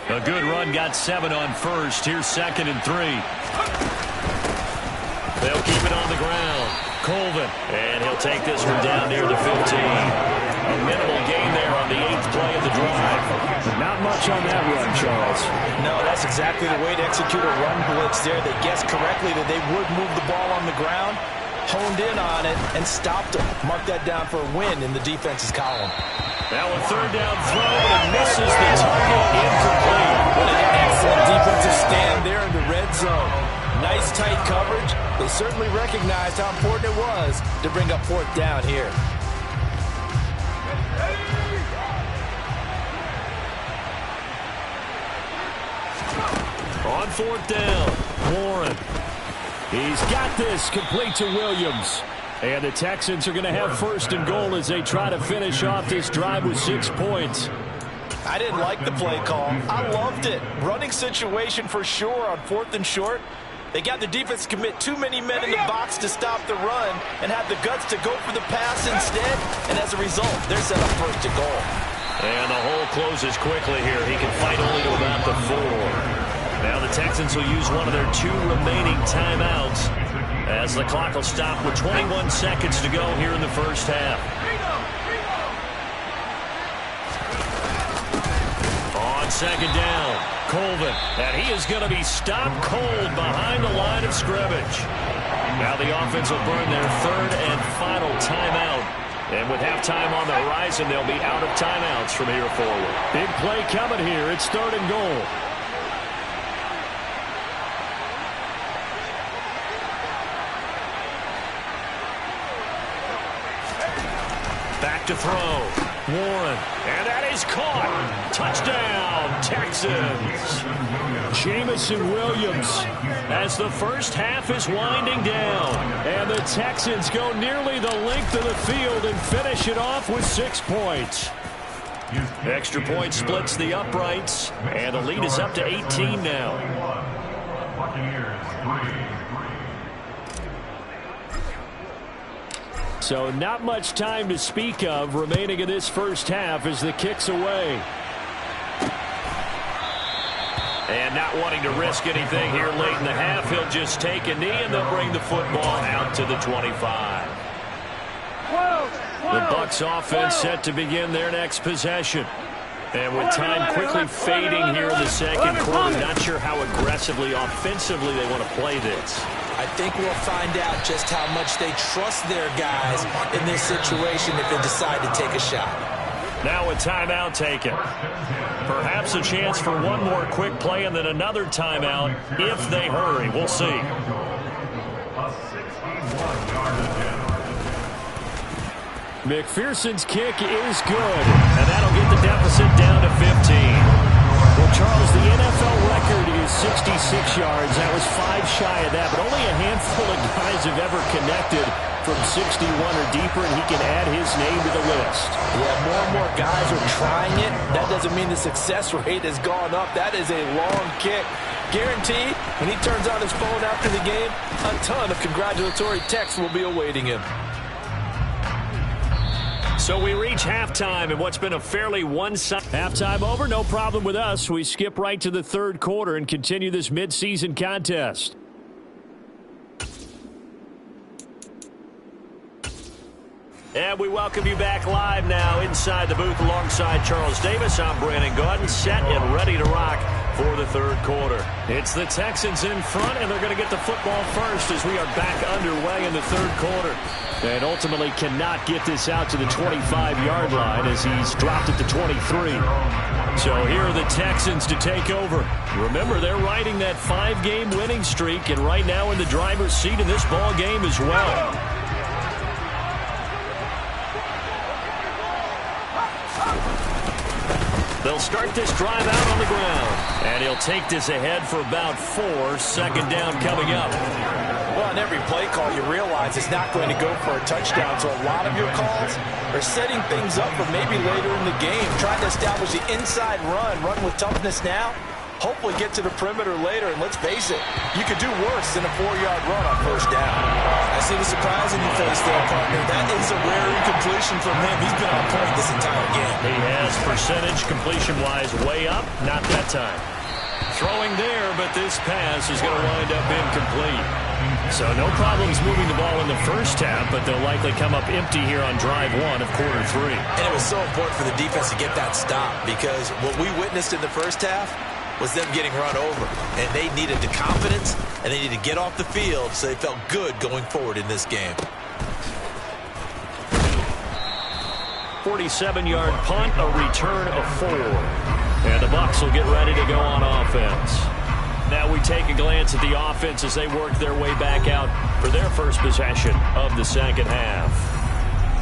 A good run, got 7 on first. Here's 2nd and 3. They'll keep it on the ground. Colvin, and he'll take this one down near the 15. A minimal gain there on the 8th play of the drive. Not much on that run, Charles. No, that's exactly the way to execute a run blitz there. They guessed correctly that they would move the ball on the ground, honed in on it, and stopped them. Mark that down for a win in the defense's column. Now a 3rd down throw, and misses the target, incomplete. What an excellent defensive stand there in the red zone. Nice tight coverage. They certainly recognized how important it was to bring up 4th down here. On 4th down, Warren. He's got this, complete to Williams. And the Texans are going to have 1st and goal as they try to finish off this drive with 6 points. I didn't like the play call. I loved it. Running situation for sure on 4th and short. They got the defense to commit too many men in the box to stop the run and have the guts to go for the pass instead. And as a result, they're set up 1st and goal. And the hole closes quickly here. He can fight only to about the 4. Now the Texans will use one of their 2 remaining timeouts as the clock will stop with 21 seconds to go here in the first half. On 2nd down, Colvin, and he is going to be stopped cold behind the line of scrimmage. Now the offense will burn their 3rd and final timeout. And with halftime on the horizon, they'll be out of timeouts from here forward. Big play coming here. It's 3rd and goal. Back to throw. Warren. And that is caught. Touchdown, Texans. Jamison Williams as the first half is winding down. And the Texans go nearly the length of the field and finish it off with 6 points. Extra point splits the uprights. And the lead is up to 18 now. So not much time to speak of remaining in this first half as the kick's away. And not wanting to risk anything here late in the half, he'll just take a knee and they'll bring the football out to the 25. The Bucs offense set to begin their next possession. And with time quickly fading here in the second quarter, not sure how aggressively, offensively they want to play this. I think we'll find out just how much they trust their guys in this situation if they decide to take a shot. Now a timeout taken. Perhaps a chance for one more quick play and then another timeout if they hurry. We'll see. McPherson's kick is good, and that'll get the deficit down to 15. Well, Charles, the NFL record is 66 yards. That was 5 shy of that, but only a handful of guys have ever connected from 61 or deeper, and he can add his name to the list. Yeah, more and more guys are trying it. That doesn't mean the success rate has gone up. That is a long kick. Guaranteed, when he turns on his phone after the game, a ton of congratulatory texts will be awaiting him. So we reach halftime in what's been a fairly one-sided. Halftime over, no problem with us. We skip right to the third quarter and continue this midseason contest. And we welcome you back live now inside the booth alongside Charles Davis. I'm Brandon Gaudin, set and ready to rock for the third quarter. It's the Texans in front, and they're going to get the football first as we are back underway in the third quarter. And ultimately cannot get this out to the 25-yard line as he's dropped it to 23. So here are the Texans to take over. Remember, they're riding that 5-game winning streak, and right now in the driver's seat in this ball game as well. They'll start this drive out on the ground. And he'll take this ahead for about 4. Second down coming up. Well, on every play call, you realize it's not going to go for a touchdown. So a lot of your calls are setting things up for maybe later in the game, trying to establish the inside run with toughness now. Hopefully get to the perimeter later, and let's face it, you could do worse than a 4-yard run on first down. I see the surprise in your face there, partner. That is a rare incompletion from him. He's been on point this entire game. He has percentage completion-wise way up. Not that time. Throwing there, but this pass is going to wind up incomplete. So no problems moving the ball in the first half, but they'll likely come up empty here on drive 1 of quarter 3. And it was so important for the defense to get that stop, because what we witnessed in the first half was them getting run over. And they needed the confidence, and they needed to get off the field so they felt good going forward in this game. 47-yard punt, a return of 4. And the Bucs will get ready to go on offense. Now we take a glance at the offense as they work their way back out for their first possession of the second half.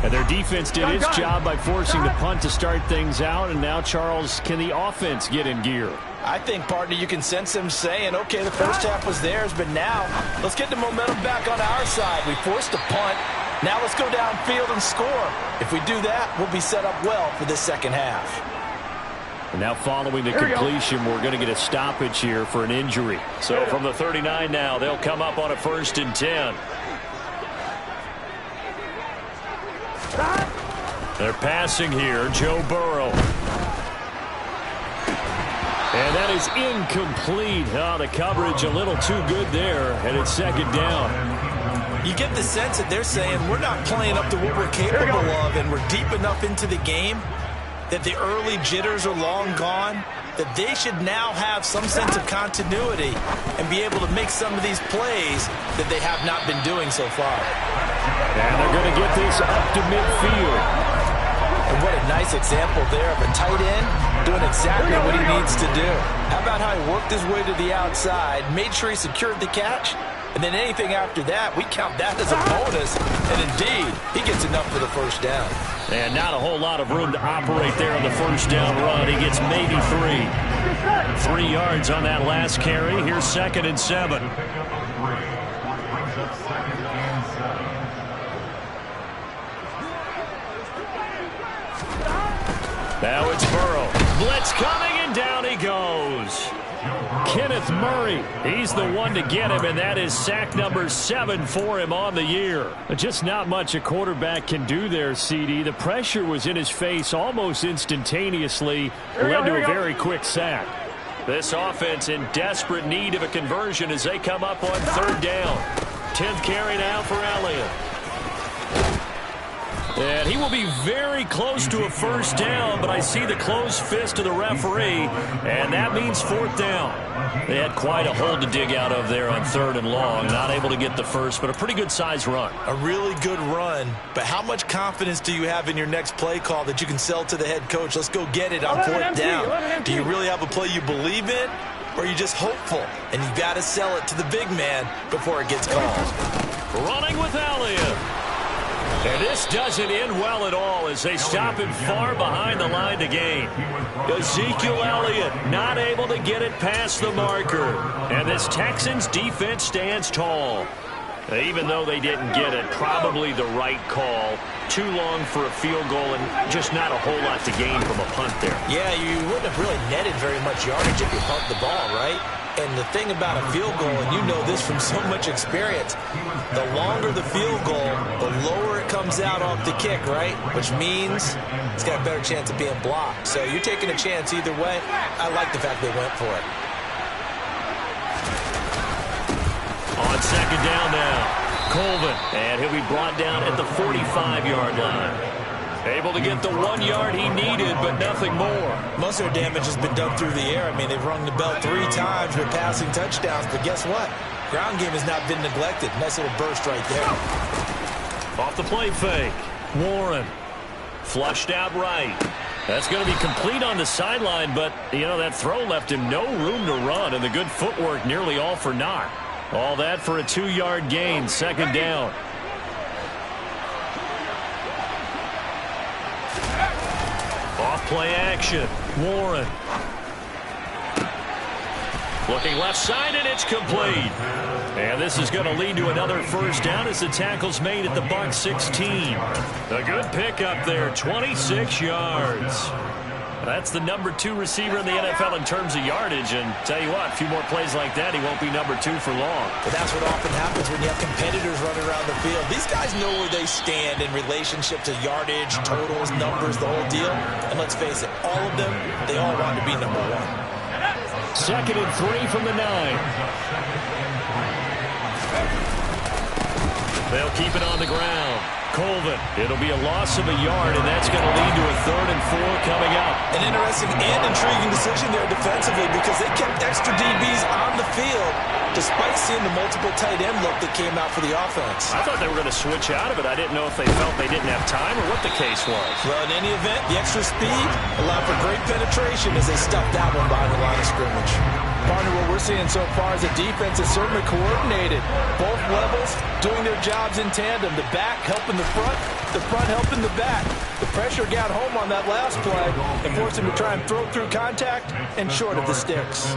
And their defense did its job by forcing the punt to start things out. And now, Charles, can the offense get in gear? I think, partner, you can sense them saying, okay, the first half was theirs, but now let's get the momentum back on our side. We forced a punt. Now let's go downfield and score. If we do that, we'll be set up well for this second half. And now following the completion, we're going to get a stoppage here for an injury. So from the 39 now, they'll come up on a 1st and 10. They're passing here, Joe Burrow. And that is incomplete. Oh, the coverage a little too good there, and it's second down. You get the sense that they're saying we're not playing up to what we're capable of, and we're deep enough into the game that the early jitters are long gone, that they should now have some sense of continuity and be able to make some of these plays that they have not been doing so far. And they're going to get this up to midfield. And what a nice example there of a tight end doing exactly what he needs to do. How about how he worked his way to the outside, made sure he secured the catch, and then anything after that, we count that as a bonus. And indeed, he gets enough for the first down. And not a whole lot of room to operate there on the first down run. He gets maybe 3. 3 yards on that last carry. Here's 2nd and 7. Now it's Burrow. Blitz coming, and down he goes. Kenneth Murray, he's the one to get him, and that is sack number 7 for him on the year. Just not much a quarterback can do there, CD. The pressure was in his face almost instantaneously, led to a very quick sack. This offense in desperate need of a conversion as they come up on 3rd down. 10th carry now for Elliott. And he will be very close to a first down, but I see the closed fist of the referee, and that means 4th down. They had quite a hole to dig out of there on 3rd and long. Not able to get the first, but a pretty good-sized run. A really good run, but how much confidence do you have in your next play call that you can sell to the head coach? Let's go get it on 4th down. Do you really have a play you believe in, or are you just hopeful, and you've got to sell it to the big man before it gets called? Running with Elliott. And this doesn't end well at all as they stop him far behind the line to gain. Ezekiel Elliott not able to get it past the marker. And this Texans defense stands tall. Even though they didn't get it, probably the right call. Too long for a field goal and just not a whole lot to gain from a punt there. Yeah, you wouldn't have really netted very much yardage if you pumped the ball, right? And the thing about a field goal, and you know this from so much experience, the longer the field goal, the lower it comes out off the kick, right? Which means it's got a better chance of being blocked. So you're taking a chance either way. I like the fact they went for it. On second down now, Colvin, and he'll be brought down at the 45-yard line. Able to get the 1 yard he needed, but nothing more. Most of their damage has been done through the air. I mean, they've rung the bell 3 times with passing touchdowns, but guess what? Ground game has not been neglected. Nice little burst right there. Off the play fake, Warren. Flushed out right. That's going to be complete on the sideline, but, you know, that throw left him no room to run, and the good footwork nearly all for naught. All that for a 2-yard gain, second down. Off play action, Warren. Looking left side, and it's complete. And this is going to lead to another first down as the tackle's made at the Bucs 16. A good pickup there, 26 yards. That's the number 2 receiver in the NFL in terms of yardage. And tell you what, a few more plays like that, he won't be number 2 for long. But that's what often happens when you have competitors running around the field. These guys know where they stand in relationship to yardage, totals, numbers, the whole deal. And let's face it, all of them, they all want to be number 1. Second and 3 from the 9. They'll keep it on the ground. Colvin, it'll be a loss of a yard, and that's going to lead to a 3rd and 4 coming up. An interesting and intriguing decision there defensively because they kept extra DBs on the field despite seeing the multiple tight end look that came out for the offense. I thought they were going to switch out of it. I didn't know if they felt they didn't have time or what the case was. Well, in any event, the extra speed allowed for great penetration as they stuffed that one behind the line of scrimmage. Partner, what we're seeing so far is a defense is certainly coordinated. Both levels doing their jobs in tandem. The back helping the front helping the back. The pressure got home on that last play and forced him to try and throw through contact and short of the sticks.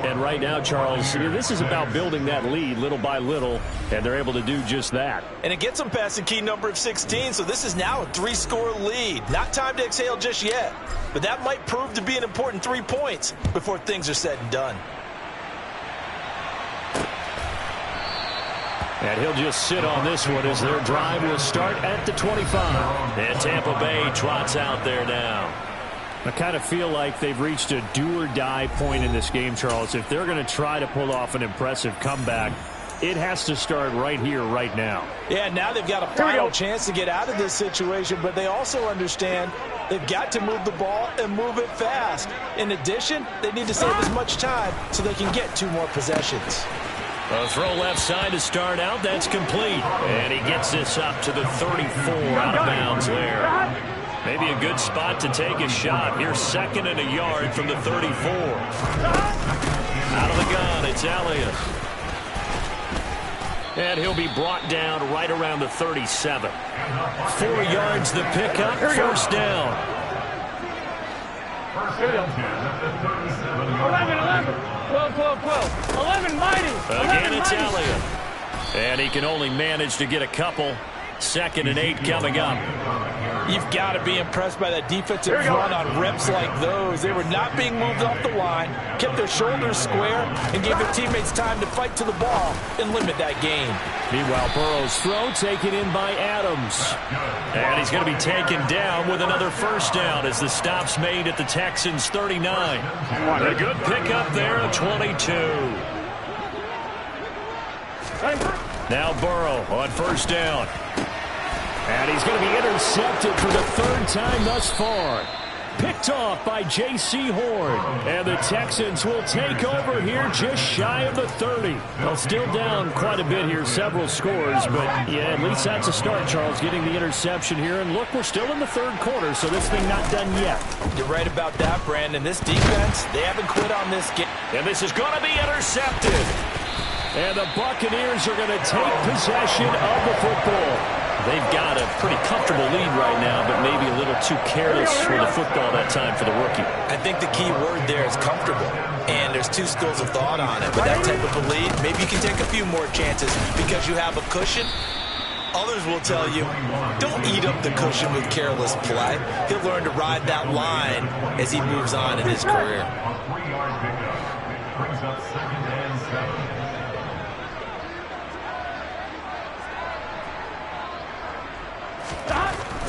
And right now, Charles, this is about building that lead little by little, and they're able to do just that. And it gets them past the key number of 16, so this is now a 3-score lead. Not time to exhale just yet, but that might prove to be an important 3 points before things are said and done. And he'll just sit on this one as their drive will start at the 25. And Tampa Bay trots out there now. I kind of feel like they've reached a do-or-die point in this game, Charles. If they're going to try to pull off an impressive comeback, it has to start right here, right now. Yeah, now they've got a final chance to get out of this situation, but they also understand they've got to move the ball and move it fast. In addition, they need to save as much time so they can get 2 more possessions. A throw left side to start out. That's complete. And he gets this up to the 34 out of bounds there. Maybe a good spot to take a shot. Here's 2nd and a yard from the 34. Out of the gun, it's Elliott. And he'll be brought down right around the 37. 4 yards the pickup, first down. 11, 12, 12, 12. 11, mighty. Again, 11, it's mighty. Elliott. And he can only manage to get a couple. 2nd and 8 coming up. You've got to be impressed by that defensive run on reps like those. They were not being moved off the line, kept their shoulders square, and gave their teammates time to fight to the ball and limit that gain. Meanwhile, Burrow's throw taken in by Adams. And he's going to be taken down with another first down as the stop's made at the Texans' 39. A good pickup there, a 22. Now Burrow on first down. And he's going to be intercepted for the 3rd time thus far. Picked off by J.C. Horn. And the Texans will take over here just shy of the 30. Well, still down quite a bit here, several scores. But, yeah, at least that's a start, Charles, getting the interception here. And look, we're still in the 3rd quarter, so this thing not done yet. You're right about that, Brandon. This defense, they haven't quit on this game. And this is going to be intercepted. And the Buccaneers are going to take possession of the football. They've got a pretty comfortable lead right now, but maybe a little too careless with the football that time for the rookie. I think the key word there is comfortable. And there's two schools of thought on it. With that type of a lead, maybe you can take a few more chances because you have a cushion. Others will tell you, don't eat up the cushion with careless play. He'll learn to ride that line as he moves on in his career. Brings up 2nd and 7.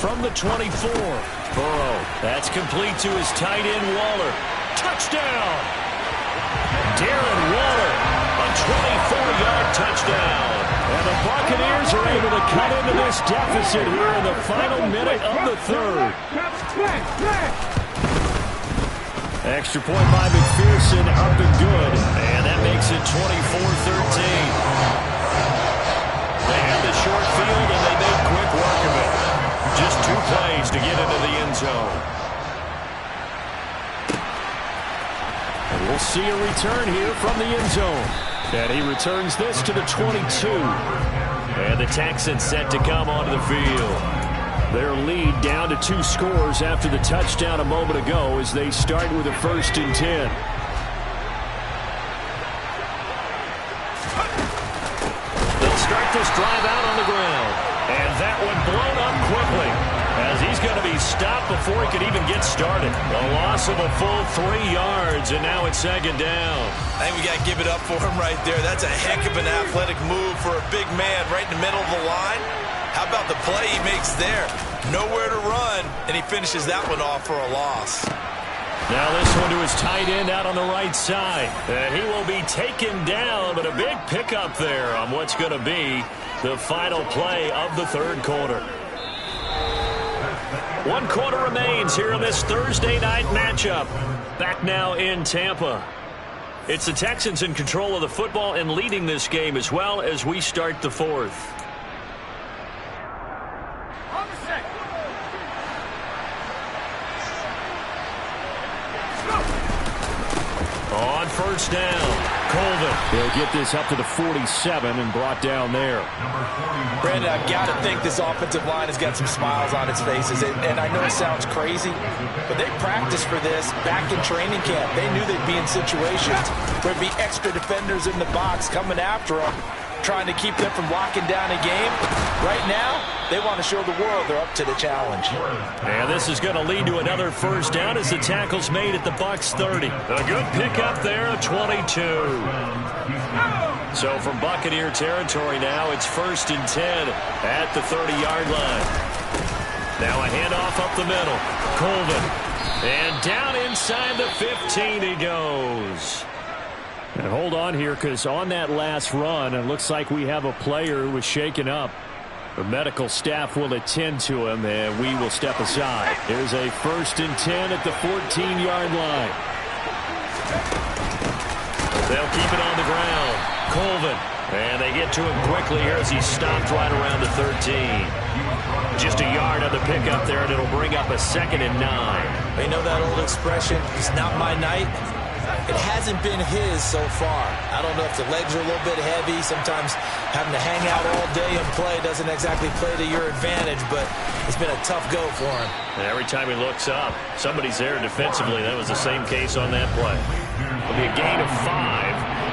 From the 24, Burrow. That's complete to his tight end, Waller. Touchdown! Darren Waller, a 24-yard touchdown. And the Buccaneers are able to cut into this deficit here in the final minute of the third. Extra point by McPherson, up and good. And that makes it 24-13. They have the short field, and they make quick work of it. Just 2 plays to get into the end zone. And we'll see a return here from the end zone. And he returns this to the 22. And the Texans set to come onto the field. Their lead down to 2 scores after the touchdown a moment ago as they start with a 1st and 10. They'll start this drive out on the ground. And that one blown up quickly as he's going to be stopped before he could even get started. A loss of a full 3 yards, and now it's 2nd down. I think we got to give it up for him right there. That's a heck of an athletic move for a big man right in the middle of the line. How about the play he makes there? Nowhere to run, and he finishes that one off for a loss. Now this one to his tight end out on the right side. And he will be taken down, but a big pickup there on what's going to be the final play of the 3rd quarter. 1 quarter remains here in this Thursday night matchup. Back now in Tampa. It's the Texans in control of the football and leading this game as well as we start the 4th. On 1st down, Colvin. He'll get this up to the 47 and brought down there. Brandon, I've got to think this offensive line has got some smiles on its faces. And I know it sounds crazy, but they practiced for this back in training camp. They knew they'd be in situations where there'd be extra defenders in the box coming after them, trying to keep them from locking down a game. Right now, they want to show the world they're up to the challenge. And this is going to lead to another 1st down as the tackle's made at the Bucs 30. A good pickup there at 22. So from Buccaneer territory now, it's 1st and 10 at the 30-yard line. Now a handoff up the middle. Colvin. And down inside the 15 he goes. And hold on here, because on that last run, it looks like we have a player who was shaken up. The medical staff will attend to him, and we will step aside. Here's a 1st and 10 at the 14-yard line. They'll keep it on the ground. Colvin. And they get to him quickly here as he's stopped right around the 13. Just a yard on the pickup there, and it'll bring up a 2nd and 9. They know that old expression, it's not my night. It hasn't been his so far. I don't know if the legs are a little bit heavy. Sometimes having to hang out all day and play doesn't exactly play to your advantage, but it's been a tough go for him. And every time he looks up, somebody's there defensively. That was the same case on that play. It'll be a gain of 5,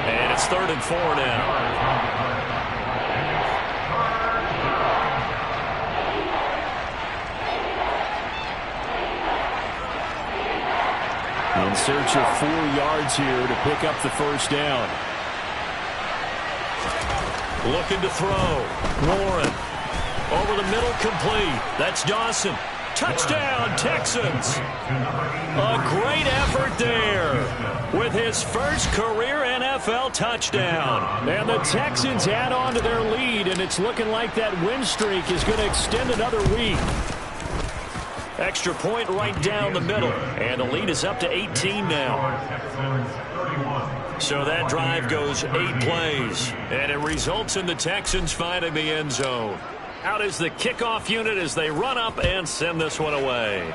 and it's 3rd and 4 now. In search of 4 yards here to pick up the 1st down. Looking to throw. Warren. Over the middle, complete. That's Dawson. Touchdown, Texans. A great effort there with his first career NFL touchdown. And the Texans add on to their lead, and it's looking like that win streak is going to extend another week. Extra point right down the middle. And the lead is up to 18 now. So that drive goes 8 plays. And it results in the Texans finding the end zone. Out is the kickoff unit as they run up and send this one away.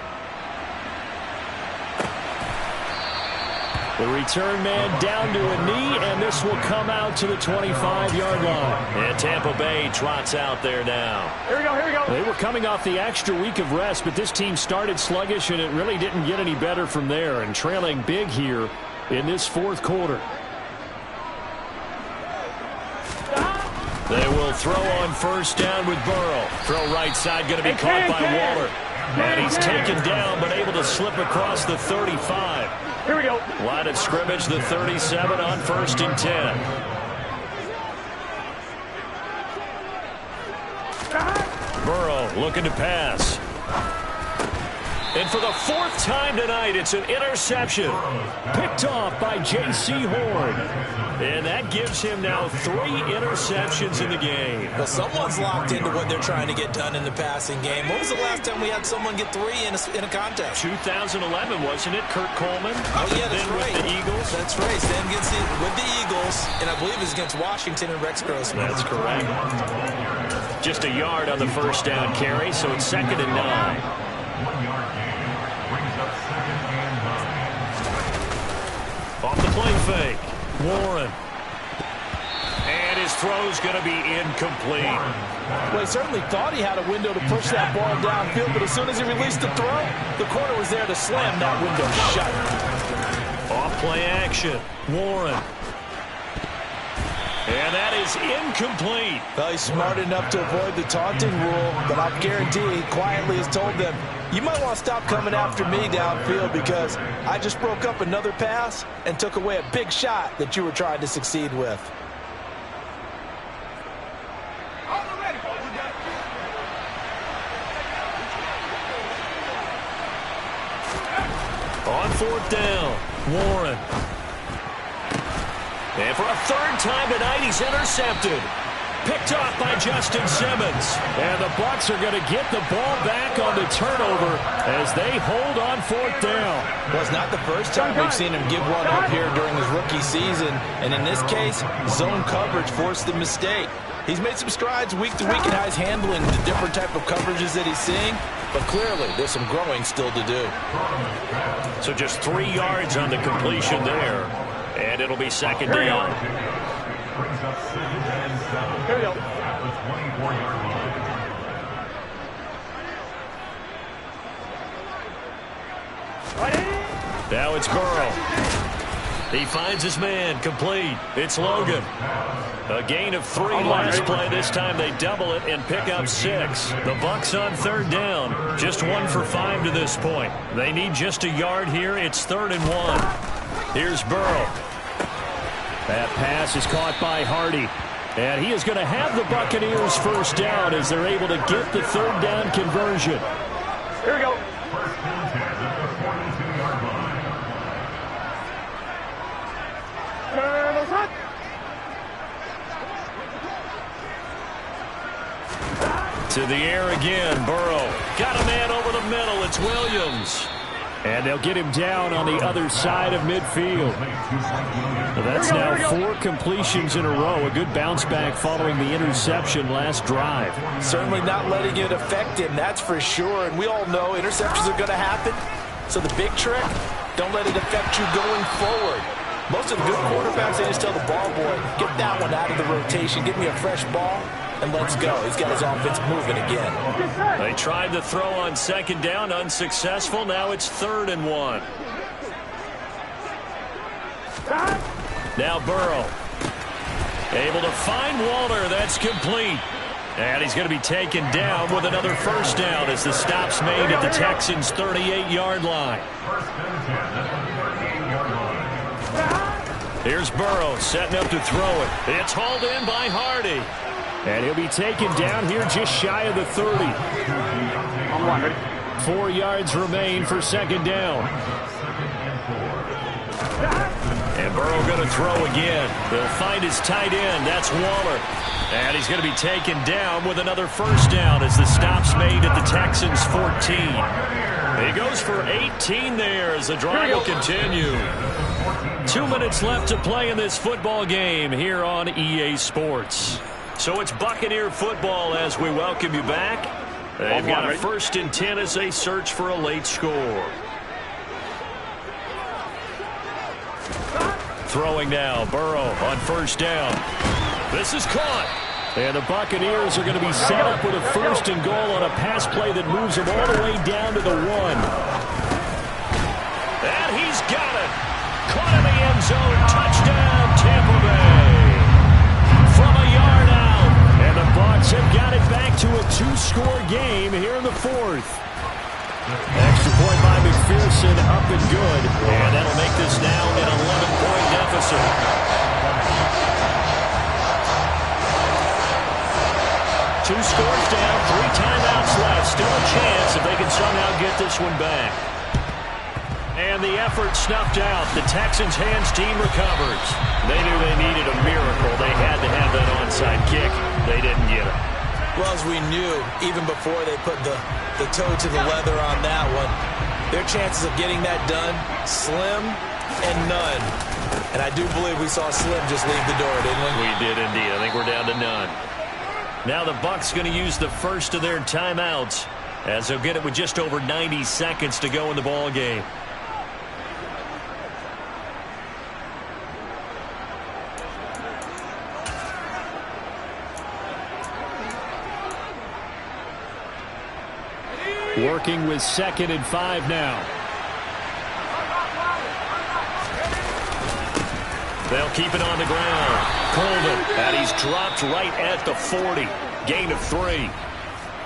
The return man down to a knee, and this will come out to the 25-yard line. And Tampa Bay trots out there now. Here we go, here we go. They were coming off the extra week of rest, but this team started sluggish, and it really didn't get any better from there, and trailing big here in this fourth quarter. They will throw on first down with Burrow. Throw right side, going to be caught by Waller. And he's taken down, but able to slip across the 35. Here we go. Line of scrimmage, the 37 on 1st and 10. Burrow looking to pass. And for the 4th time tonight, it's an interception. Picked off by J.C. Horn. And that gives him now 3 interceptions in the game. Well, someone's locked into what they're trying to get done in the passing game. When was the last time we had someone get 3 in a contest? 2011, wasn't it? Kurt Coleman. Oh, yeah, that's then right. With the Eagles. That's right. Sam gets it with the Eagles, and I believe it's against Washington and Rex Grossman. That's correct. Just a yard on the first down carry, so it's 2nd and 9. 1 yard gain. Brings up 2nd and 9. Off the play fake. Warren. And his throw's going to be incomplete. Well, he certainly thought he had a window to push that ball downfield, but as soon as he released the throw, the corner was there to slam that window shut. Off play action. Warren. And that is incomplete. Well, he's smart enough to avoid the taunting rule, but I guarantee he quietly has told them, you might want to stop coming after me downfield because I just broke up another pass and took away a big shot that you were trying to succeed with. On 4th down, Warren. And for a 3rd time tonight, he's intercepted. Picked off by Justin Simmons. And the Bucs are going to get the ball back on the turnover as they hold on 4th down. Well, it's not the first time we've seen him give one up here during his rookie season. And in this case, zone coverage forced the mistake. He's made some strides week to week in how he's handling the different type of coverages that he's seeing. But clearly, there's some growing still to do. So just 3 yards on the completion there. And it'll be 2nd down. Brings up 2nd and 7. Here we go. At the 24-yard line. Now it's Burrow. He finds his man, complete. It's Logan. A gain of 3 last play. This time they double it and pick up 6. The Bucs on 3rd down. Just 1 for 5 to this point. They need just a yard here. It's 3rd and 1. Here's Burrow. That pass is caught by Hardy. And he is going to have the Buccaneers first down as they're able to get the 3rd down conversion. Here we go. First and 10 at the 42-yard line. Turtles hot. To the air again, Burrow. Got a man over the middle. It's Williams. And they'll get him down on the other side of midfield. Well, that's now 4 completions in a row. A good bounce back following the interception last drive. Certainly not letting it affect him, that's for sure. And we all know interceptions are going to happen. So the big trick, don't let it affect you going forward. Most of the good quarterbacks, they just tell the ball boy, get that one out of the rotation, give me a fresh ball, and let's go. He's got his offense moving again. They tried to throw on 2nd down, unsuccessful. Now it's 3rd and 1. Now Burrow. Able to find Waller. That's complete. And he's going to be taken down with another first down as the stop's made at the Texans' 38-yard line. First and 10 at the 38-yard line. Here's Burrow setting up to throw it. It's hauled in by Hardy. And he'll be taken down here just shy of the 30. 4 yards remain for 2nd down. And Burrow going to throw again. They'll find his tight end. That's Waller. And he's going to be taken down with another first down as the stop's made at the Texans' 14. He goes for 18 there as the drive will continue. 2 minutes left to play in this football game here on EA Sports. So it's Buccaneer football as we welcome you back. They've got a 1st and 10 as they search for a late score. Throwing now, Burrow on first down. This is caught. And the Buccaneers are going to be set up with a 1st and goal on a pass play that moves them all the way down to the 1. And he's got it. Caught in the end zone. Touchdown, Tampa Bay. From a yard out. And the Bucs have got it back to a 2-score game here in the 4th. Extra point by McPherson, up and good. And that'll make this now an 11-point deficit. 2 scores down, 3 timeouts left. Still a chance if they can somehow get this one back. And the effort snuffed out. The Texans' hands team recovers. They knew they needed a miracle. They had to have that onside kick. They didn't get it. Well, as we knew, even before they put the toe to the leather on that one, their chances of getting that done, slim and none. And I do believe we saw Slim just leave the door, didn't we? We did indeed. I think we're down to none. Now the Bucs going to use the first of their timeouts as they'll get it with just over 90 seconds to go in the ball game. Working with 2nd and 5 now. They'll keep it on the ground. Colvin, and he's dropped right at the 40. Gain of 3.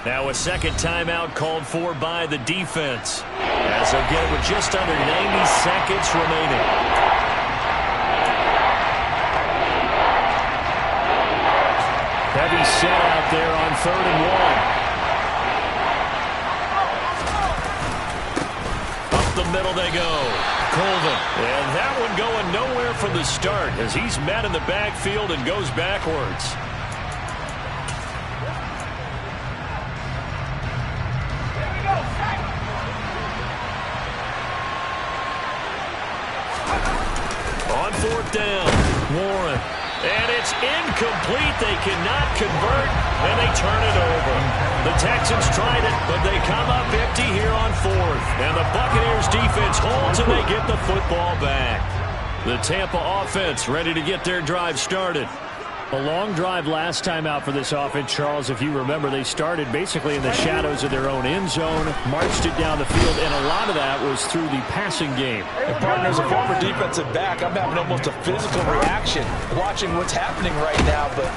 Now a second timeout called for by the defense, as they'll get it with just under 90 seconds remaining. Heavy set out there on 3rd and 1. Up the middle they go. Colvin. And that one going nowhere from the start as he's met in the backfield and goes backwards. On 4th down, Warren. And it's incomplete. They cannot convert, and they turn it over. The Texans tried it, but they come up empty here on 4th. And the Buccaneers defense holds, and they get the football back. The Tampa offense ready to get their drive started. A long drive last time out for this offense, Charles. If you remember, they started basically in the shadows of their own end zone, marched it down the field, and a lot of that was through the passing game. And partner, as a former defensive back, I'm having almost a physical reaction watching what's happening right now. But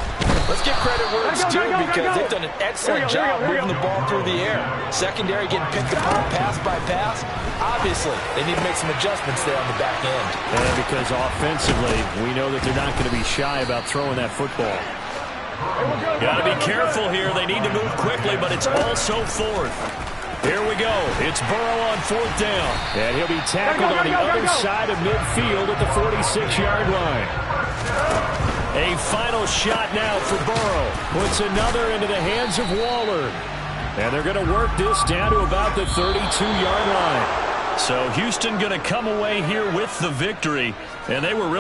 let's give credit where it's due because they've done an excellent job moving the ball through the air. Secondary getting picked apart pass by pass. Obviously, they need to make some adjustments there on the back end. And because offensively, we know that they're not going to be shy about throwing that football. Got to be careful here. They need to move quickly, but it's also 4th. Here we go. It's Burrow on 4th down. And he'll be tackled on the other side of midfield at the 46-yard line. A final shot now for Burrow. Puts another into the hands of Waller. And they're going to work this down to about the 32-yard line. So Houston going to come away here with the victory. And they were really